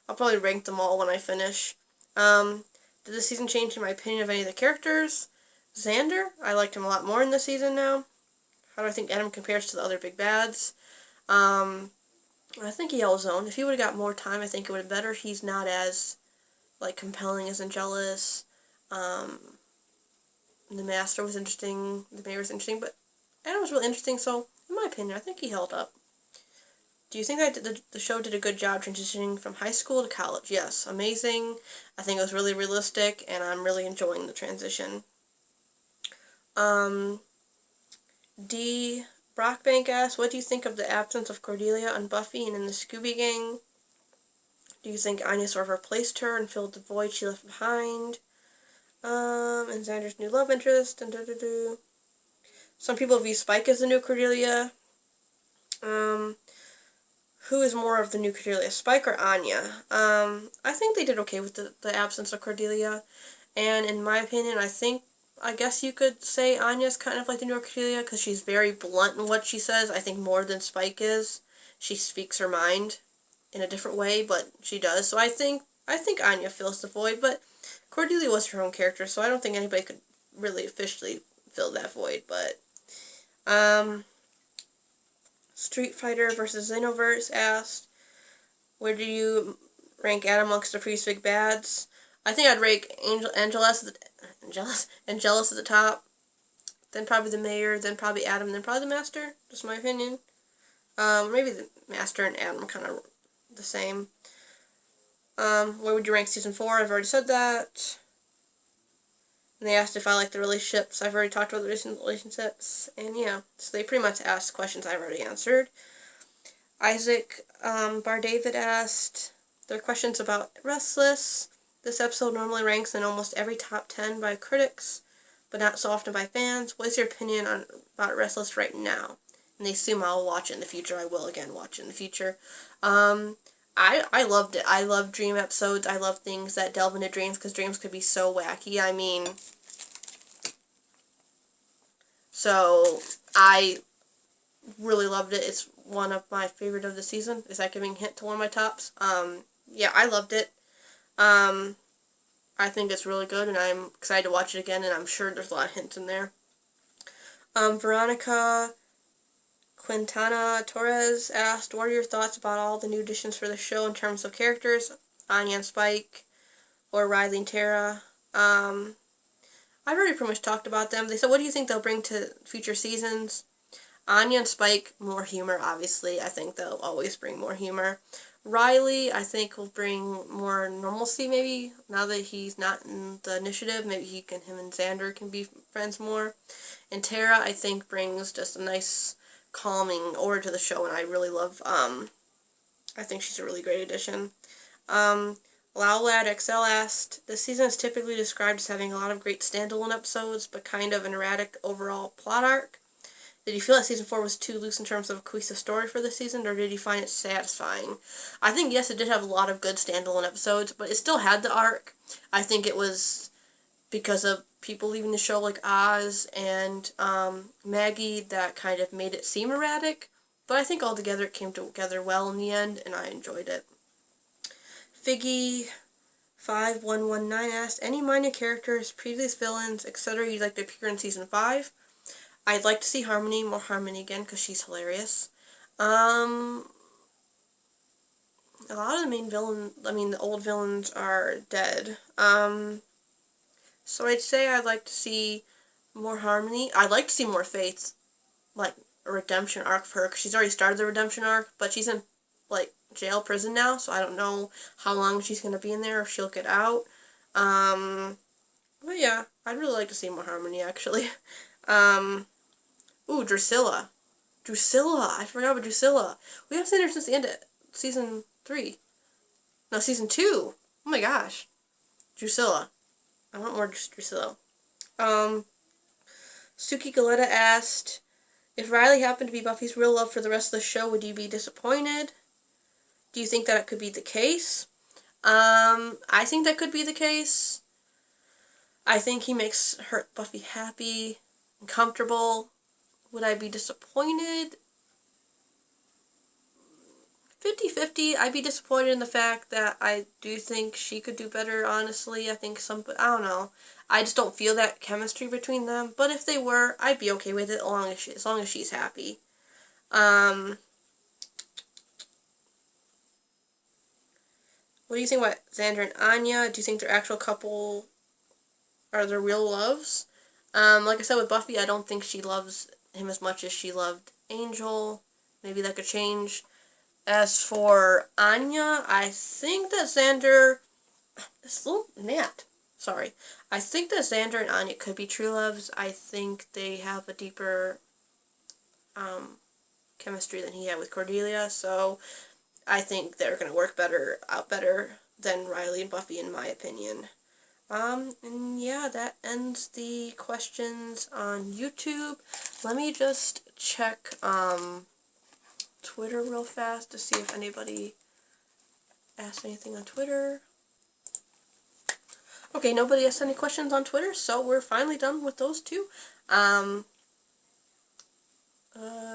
[SPEAKER 1] I'll probably rank them all when I finish. Did this season change in my opinion of any of the characters? Xander, I liked him a lot more in this season now. How do I think Adam compares to the other big bads? I think Yellowzone. If he would have got more time, I think it would have been better. He's not as like compelling as Angelus. The Master was interesting. The Mayor was interesting, but Adam was really interesting. So, in my opinion, I think he held up. Do you think that the show did a good job transitioning from high school to college? Yes, amazing. I think it was really realistic, and I'm really enjoying the transition. D. Brockbank asks, what do you think of the absence of Cordelia on Buffy and in the Scooby Gang? Do you think Anya sort of replaced her and filled the void she left behind? And Xander's new love interest, and Some people view Spike as the new Cordelia. Who is more of the new Cordelia, Spike or Anya? I think they did okay with the absence of Cordelia. And in my opinion, I guess you could say Anya's kind of like the new Cordelia because she's very blunt in what she says. I think more than Spike is. She speaks her mind in a different way, but she does. So I think Anya fills the void, but Cordelia was her own character, so I don't think anybody could really officially fill that void, but Street Fighter versus Xenoverse asked, where do you rank Adam amongst the previous big bads? I think I'd rank Angelus at the top. then probably the mayor, then probably Adam, then probably the master. Just my opinion. Maybe the master and Adam are kind of the same. Where would you rank season 4? I've already said that. And they asked if I like the relationships. I've already talked about the relationships. And yeah, so they pretty much asked questions I've already answered. Isaac Bardavid asked their questions about Restless. This episode normally ranks in almost every top 10 by critics, but not so often by fans. What is your opinion about Restless right now? And they assume I'll watch it in the future. I will again watch it in the future. I loved it. I love dream episodes. I love things that delve into dreams because dreams could be so wacky. I mean, so I really loved it. It's one of my favorite of the season. Is that giving a hint to one of my tops? Yeah, I loved it. I think it's really good, and I'm excited to watch it again, and I'm sure there's a lot of hints in there. Veronica Quintana Torres asked, what are your thoughts about all the new additions for the show in terms of characters? Anya and Spike, or Riley and Tara. I've already pretty much talked about them. They said, what do you think they'll bring to future seasons? Anya and Spike, more humor, obviously. I think they'll always bring more humor. Riley, I think, will bring more normalcy, maybe. Now that he's not in the initiative, maybe him and Xander can be friends more. And Tara, I think, brings just a nice, calming aura to the show, and I really love, I think she's a really great addition. Lowlad XL asked, this season is typically described as having a lot of great standalone episodes, but kind of an erratic overall plot arc. Did you feel that season 4 was too loose in terms of a cohesive story for this season, or did you find it satisfying? I think, yes, it did have a lot of good standalone episodes, but it still had the arc. I think it was because of people leaving the show like Oz and Maggie that kind of made it seem erratic, but I think altogether it came together well in the end, and I enjoyed it. Figgy5119 asked, any minor characters, previous villains, etc. you'd like to appear in season 5? I'd like to see more Harmony again, because she's hilarious. A lot of the old villains are dead. So I'd say I'd like to see more Harmony. I'd like to see more Faith, like a redemption arc for her, because she's already started the redemption arc, but she's in, prison now, so I don't know how long she's going to be in there, if she'll get out. But yeah, I'd really like to see more Harmony, actually. Ooh, Drusilla. I forgot about Drusilla. We haven't seen her since the end of season 3. No, season 2. Oh my gosh. Drusilla. I want more Drusilla. Suki Galetta asked, if Riley happened to be Buffy's real love for the rest of the show, would you be disappointed? Do you think that it could be the case? I think that could be the case. I think he makes Buffy happy and comfortable. Would I be disappointed? 50-50. I'd be disappointed in the fact that I do think she could do better, honestly. I don't know. I just don't feel that chemistry between them. But if they were, I'd be okay with it as long as she's happy. What do you think about Xander and Anya? Do you think they're actual couple? Are they real loves? Like I said with Buffy, I don't think she loves him as much as she loved Angel. Maybe that could change. As for Anya, I think that Xander... This little gnat. Sorry. I think that Xander and Anya could be true loves. I think they have a deeper chemistry than he had with Cordelia, so I think they're going to work out better than Riley and Buffy, in my opinion. And yeah, that ends the questions on YouTube. Let me just check, Twitter real fast to see if anybody asked anything on Twitter. Okay, nobody asked any questions on Twitter, so we're finally done with those two.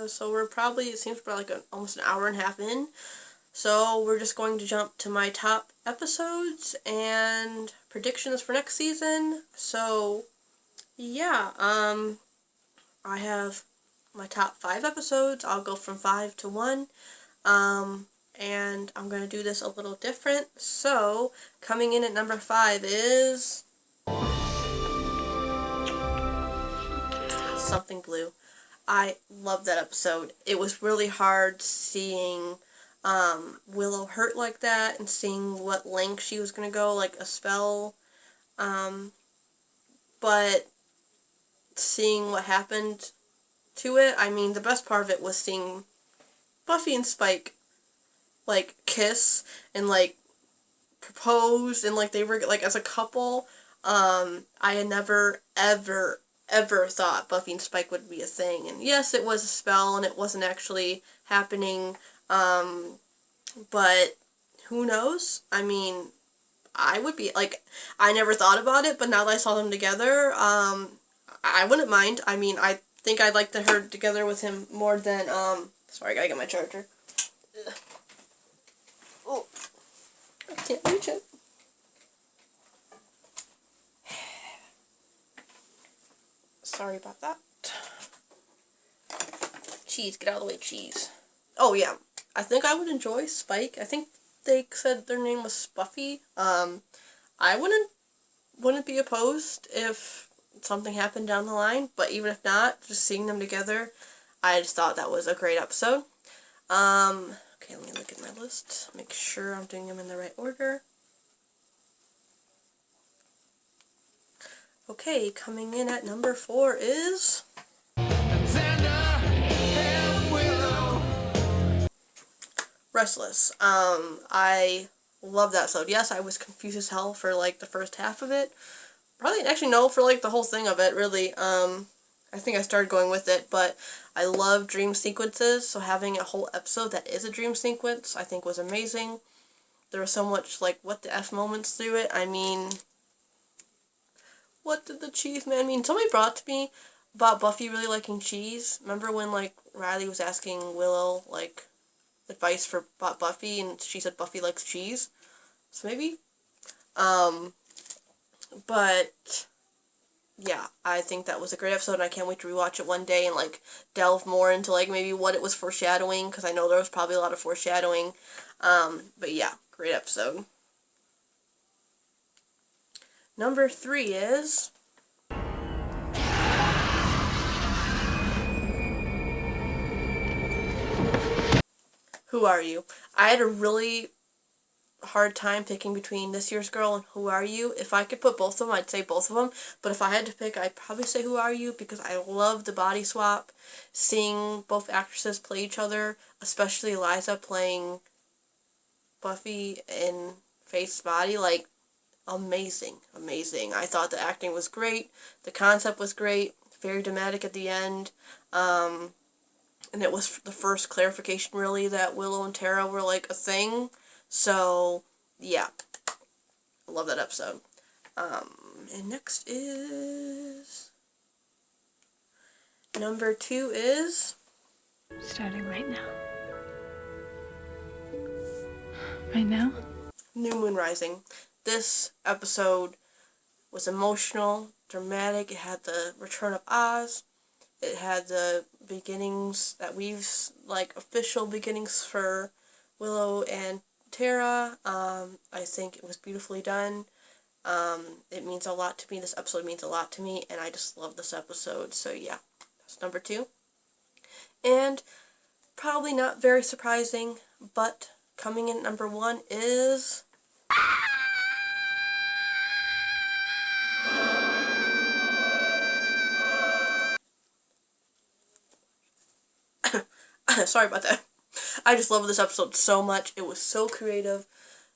[SPEAKER 1] So we're probably, it seems probably almost an hour and a half in. So we're just going to jump to my top episodes and predictions for next season. So yeah, I have my top 5 episodes. I'll go from 5 to 1. And I'm going to do this a little different. So coming in at number 5 is Something Blue. I love that episode. It was really hard seeing Willow hurt like that and seeing what length she was going to go, like a spell. But seeing what happened to it, I mean, the best part of it was seeing Buffy and Spike, like, kiss and, like, propose and, like, they were, like, as a couple. I had never, ever, ever thought Buffy and Spike would be a thing. And yes, it was a spell and it wasn't actually happening, but who knows? I mean, I would be, like, I never thought about it, but now that I saw them together, I wouldn't mind. I mean, I think I'd like her together with him more than, sorry, I gotta get my charger. Ugh. Oh, I can't reach it. Sorry about that. Cheese, get out of the way, cheese. Oh, yeah. I think I would enjoy Spike. I think they said their name was Buffy. I wouldn't be opposed if something happened down the line, but even if not, just seeing them together, I just thought that was a great episode. Okay, let me look at my list, make sure I'm doing them in the right order. Okay, coming in at number 4 is Restless. I love that episode. Yes, I was confused as hell for, like, the first half of it. Probably, actually, no, for, like, the whole thing of it, really. I think I started going with it, but I love dream sequences, so having a whole episode that is a dream sequence, I think was amazing. There was so much, like, what the F moments through it. I mean, what did the cheese man mean? Somebody brought to me about Buffy really liking cheese. Remember when, like, Riley was asking Willow, like, advice for Buffy, and she said Buffy likes cheese? So maybe? But yeah, I think that was a great episode, and I can't wait to rewatch it one day and, like, delve more into, like, maybe what it was foreshadowing, because I know there was probably a lot of foreshadowing. But yeah, great episode. Number 3 is Who Are You? I had a really hard time picking between This Year's Girl and Who Are You. If I could put both of them, I'd say both of them. But if I had to pick, I'd probably say Who Are You, because I love the body swap. Seeing both actresses play each other, especially Eliza playing Buffy in Faith's body, like, amazing. I thought the acting was great. The concept was great. Very dramatic at the end. And it was the first clarification, really, that Willow and Tara were, like, a thing. So, yeah. I love that episode. And next is number 2 is
[SPEAKER 2] starting right now. Right now?
[SPEAKER 1] New Moon Rising. This episode was emotional, dramatic. It had the return of Oz. It had the beginnings that like, official beginnings for Willow and Tara. I think it was beautifully done. It means a lot to me. This episode means a lot to me, and I just love this episode. So yeah, that's number 2. And probably not very surprising, but coming in at number 1 is sorry about that. I just love this episode so much. It was so creative.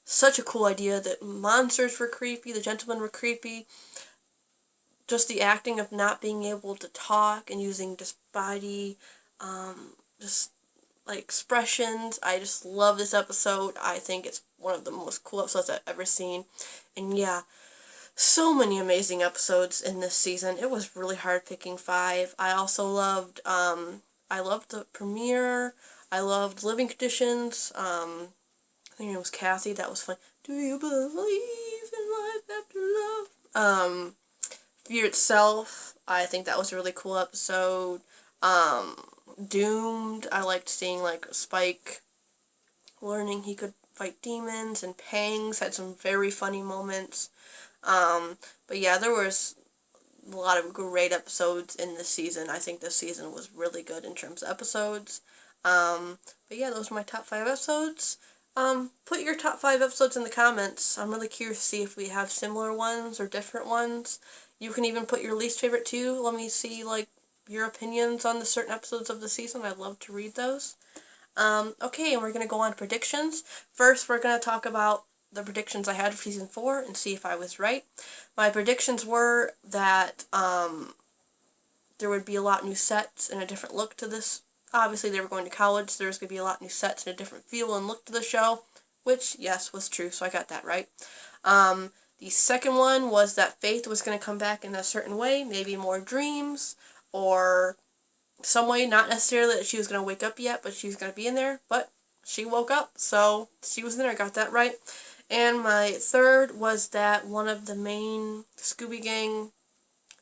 [SPEAKER 1] Such a cool idea. The monsters were creepy. The gentlemen were creepy. Just the acting of not being able to talk and using just body, just, like, expressions. I just love this episode. I think it's one of the most cool episodes I've ever seen. And yeah, so many amazing episodes in this season. It was really hard picking 5. I also loved, I loved the premiere. I loved Living Conditions. I think it was Kathy. That was fun. Do you believe in life after love? Fear Itself. I think that was a really cool episode. Doomed. I liked seeing, like, Spike learning he could fight demons, and Pangs had some very funny moments. But yeah, there was a lot of great episodes in this season. I think this season was really good in terms of episodes. But yeah, those are my top 5 episodes. Put your top 5 episodes in the comments. I'm really curious to see if we have similar ones or different ones. You can even put your least favorite too. Let me see, like, your opinions on the certain episodes of the season. I'd love to read those. Okay, and we're going to go on to predictions. First, we're going to talk about the predictions I had for season 4 and see if I was right. My predictions were that there would be a lot of new sets and a different look to this. Obviously, they were going to college, so there was going to be a lot of new sets and a different feel and look to the show, which, yes, was true, so I got that right. The second one was that Faith was going to come back in a certain way, maybe more dreams, or some way, not necessarily that she was going to wake up yet, but she was going to be in there, but she woke up, so she was in there. I got that right. And my third was that one of the main Scooby Gang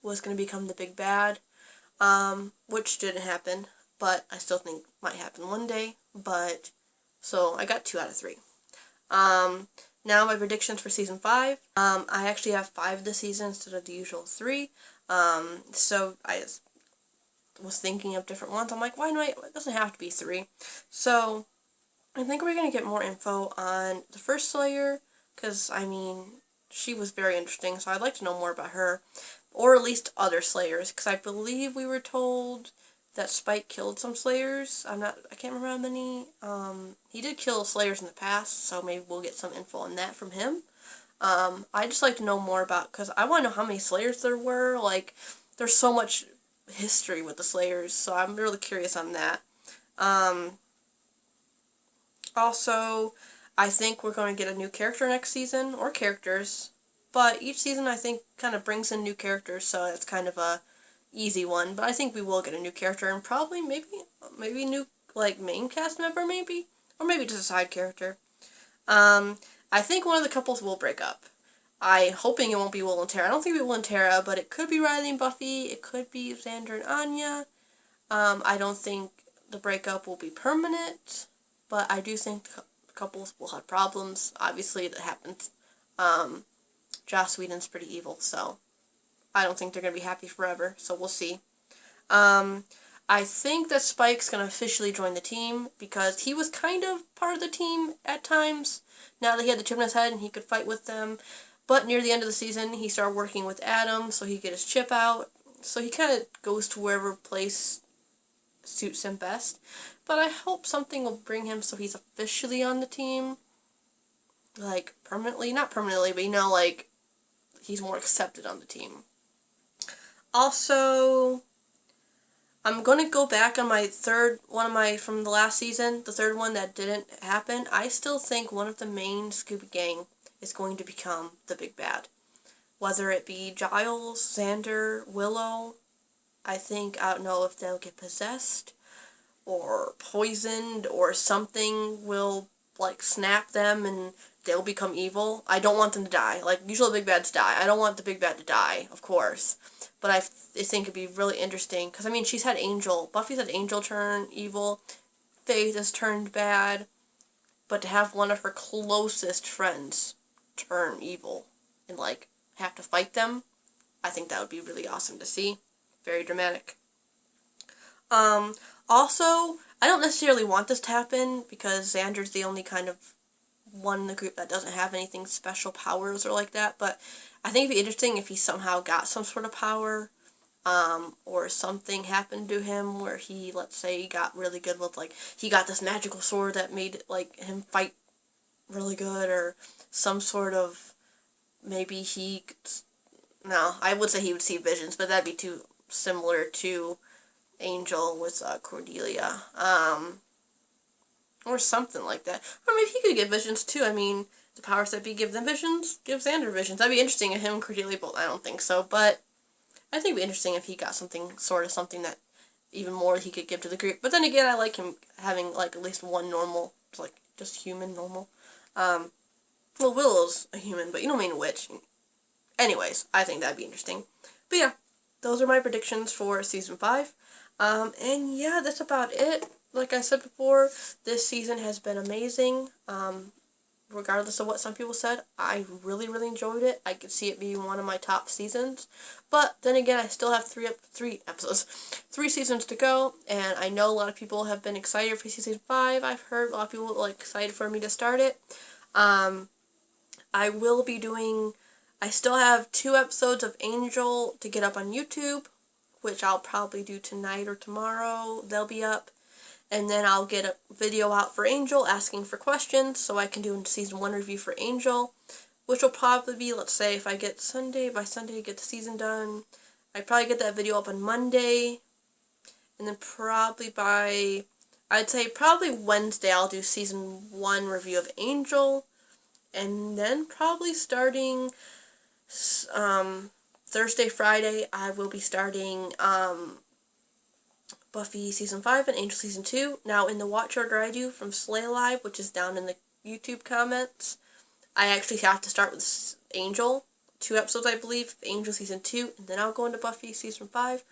[SPEAKER 1] was going to become the big bad, which didn't happen, but I still think might happen one day, but, so I got 2 out of 3. Now my predictions for season 5. I actually have 5 this season instead of the usual 3, so I was thinking of different ones. I'm like, why not? It doesn't have to be 3. So I think we're going to get more info on the first Slayer, because, I mean, she was very interesting, so I'd like to know more about her, or at least other Slayers, because I believe we were told that Spike killed some Slayers. I can't remember how many. He did kill Slayers in the past, so maybe we'll get some info on that from him. I'd just like to know more about, because I want to know how many Slayers there were. Like, there's so much history with the Slayers, so I'm really curious on that. Also, I think we're going to get a new character next season, or characters, but each season I think kind of brings in new characters, so it's kind of a easy one, but I think we will get a new character, and probably maybe new, like, main cast member, maybe, or maybe just a side character. I think one of the couples will break up. I'm hoping it won't be Will and Tara. I don't think it'll be Will and Tara, but it could be Riley and Buffy. It could be Xander and Anya. I don't think the breakup will be permanent, but I do think the couples will have problems. Obviously, that happens. Joss Whedon's pretty evil, so I don't think they're going to be happy forever, so we'll see. I think that Spike's going to officially join the team, because he was kind of part of the team at times, now that he had the chip in his head and he could fight with them. But near the end of the season, he started working with Adam, so he could get his chip out. So he kind of goes to wherever place suits him best. But I hope something will bring him so he's officially on the team. Like, permanently? Not permanently, but, you know, like, he's more accepted on the team. Also, I'm going to go back on my from the last season, the third one that didn't happen. I still think one of the main Scooby Gang is going to become the big bad. Whether it be Giles, Xander, Willow, I don't know if they'll get possessed or poisoned or something will, like, snap them and they'll become evil. I don't want them to die. Like, usually big bads die. I don't want the big bad to die, of course. But I think it'd be really interesting, because, I mean, Buffy's had Angel turn evil, Faith has turned bad, but to have one of her closest friends turn evil and, like, have to fight them, I think that would be really awesome to see. Very dramatic. Also, I don't necessarily want this to happen, because Xander's the only kind of one in the group that doesn't have anything special powers or like that, but I think it'd be interesting if he somehow got some sort of power, or something happened to him where he, let's say, got really good with, like, he got this magical sword that made, like, him fight really good, or some sort of, maybe no, I would say he would see visions, but that'd be too similar to Angel with Cordelia, or something like that. Or maybe he could get visions too. I mean, the powers that be give them visions, give Xander visions. That'd be interesting if him and Cordelia both. I don't think so, but I think it'd be interesting if he got something that even more he could give to the group. But then again, I like him having, like, at least one normal, like, just human normal. Well, Willow's a human, but you don't mean a witch. Anyways, I think that'd be interesting. But yeah, those are my predictions for season 5. And yeah, that's about it. Like I said before, this season has been amazing. regardless of what some people said, I really, really enjoyed it. I could see it being one of my top seasons. But then again, I still have three seasons to go, and I know a lot of people have been excited for season 5. I've heard a lot of people excited for me to start it. I will be doing. I still have 2 episodes of Angel to get up on YouTube, which I'll probably do tonight or tomorrow. They'll be up. And then I'll get a video out for Angel asking for questions so I can do a season 1 review for Angel, which will probably be, let's say, if I get by Sunday, get the season done. I'd probably get that video up on Monday. And then probably I'd say probably Wednesday I'll do season 1 review of Angel. And then probably starting Thursday, Friday, I will be starting Buffy Season 5 and Angel Season 2. Now, in the watch order I do from Slay Alive, which is down in the YouTube comments, I actually have to start with Angel. 2 episodes, I believe, Angel Season 2, and then I'll go into Buffy Season 5.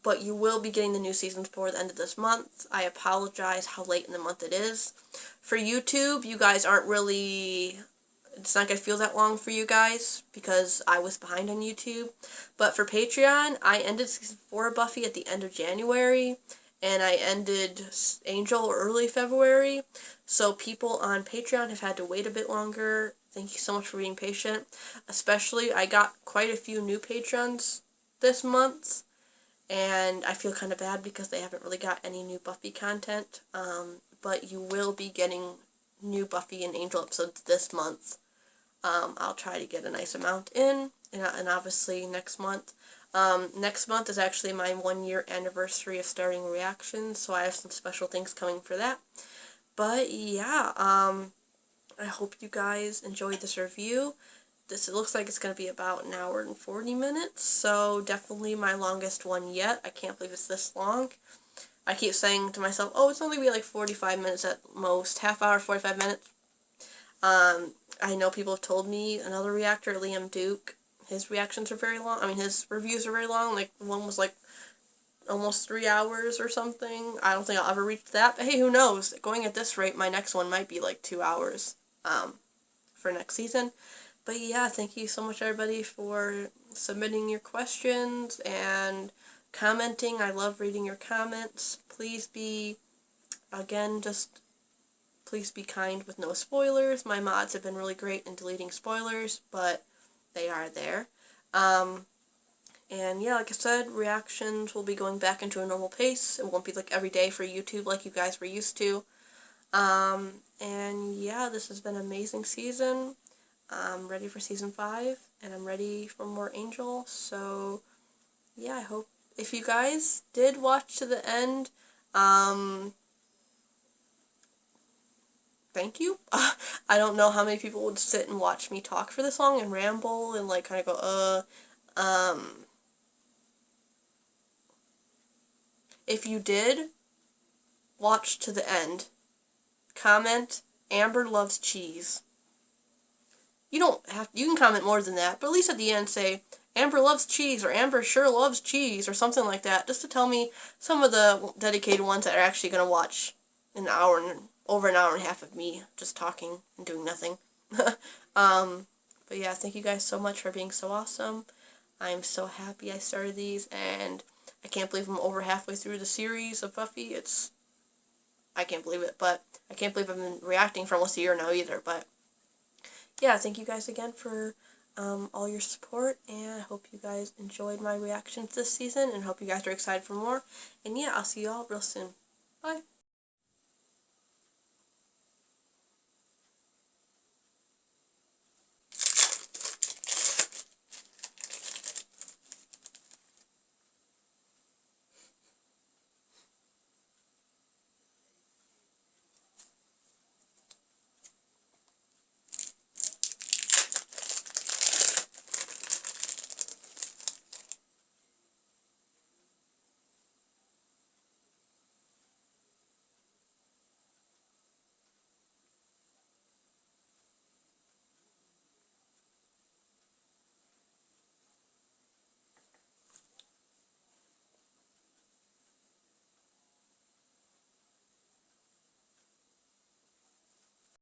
[SPEAKER 1] But you will be getting the new seasons before the end of this month. I apologize how late in the month it is. For YouTube, you guys aren't really... It's not going to feel that long for you guys because I was behind on YouTube. But for Patreon, I ended Season 4 of Buffy at the end of January. And I ended Angel early February. So people on Patreon have had to wait a bit longer. Thank you so much for being patient. Especially, I got quite a few new patrons this month. And I feel kind of bad because they haven't really got any new Buffy content. But you will be getting new Buffy and Angel episodes this month. I'll try to get a nice amount in, and obviously next month. Next month is actually my 1-year anniversary of starting reactions, so I have some special things coming for that. But yeah, I hope you guys enjoyed this review. It looks like it's going to be about an hour and 40 minutes, so definitely my longest one yet. I can't believe it's this long. I keep saying to myself, oh, it's only be like 45 minutes at most, half hour, 45 minutes. I know people have told me, another reactor, Liam Duke, his reactions are very long. I mean, his reviews are very long. Like, one was like almost 3 hours or something. I don't think I'll ever reach that. But hey, who knows? Going at this rate, my next one might be like 2 hours for next season. But yeah, thank you so much, everybody, for submitting your questions and commenting. I love reading your comments. Please be, again, please be kind with no spoilers. My mods have been really great in deleting spoilers, but they are there. And yeah, like I said, reactions will be going back into a normal pace. It won't be like every day for YouTube like you guys were used to. And yeah, this has been an amazing season. I'm ready for season 5, and I'm ready for more Angel. So yeah, I hope if you guys did watch to the end, thank you. I don't know how many people would sit and watch me talk for this long and ramble and like kind of go, If you did watch to the end, comment, Amber loves cheese. You can comment more than that, but at least at the end say, Amber loves cheese, or Amber sure loves cheese, or something like that, just to tell me some of the dedicated ones that are actually going to watch over an hour and a half of me just talking and doing nothing. But yeah, thank you guys so much for being so awesome. I'm so happy I started these, and I can't believe I'm over halfway through the series of Buffy. I can't believe it, but I can't believe I've been reacting for almost a year now either, but yeah, thank you guys again for all your support, and I hope you guys enjoyed my reactions this season, and hope you guys are excited for more, and yeah, I'll see you all real soon. Bye!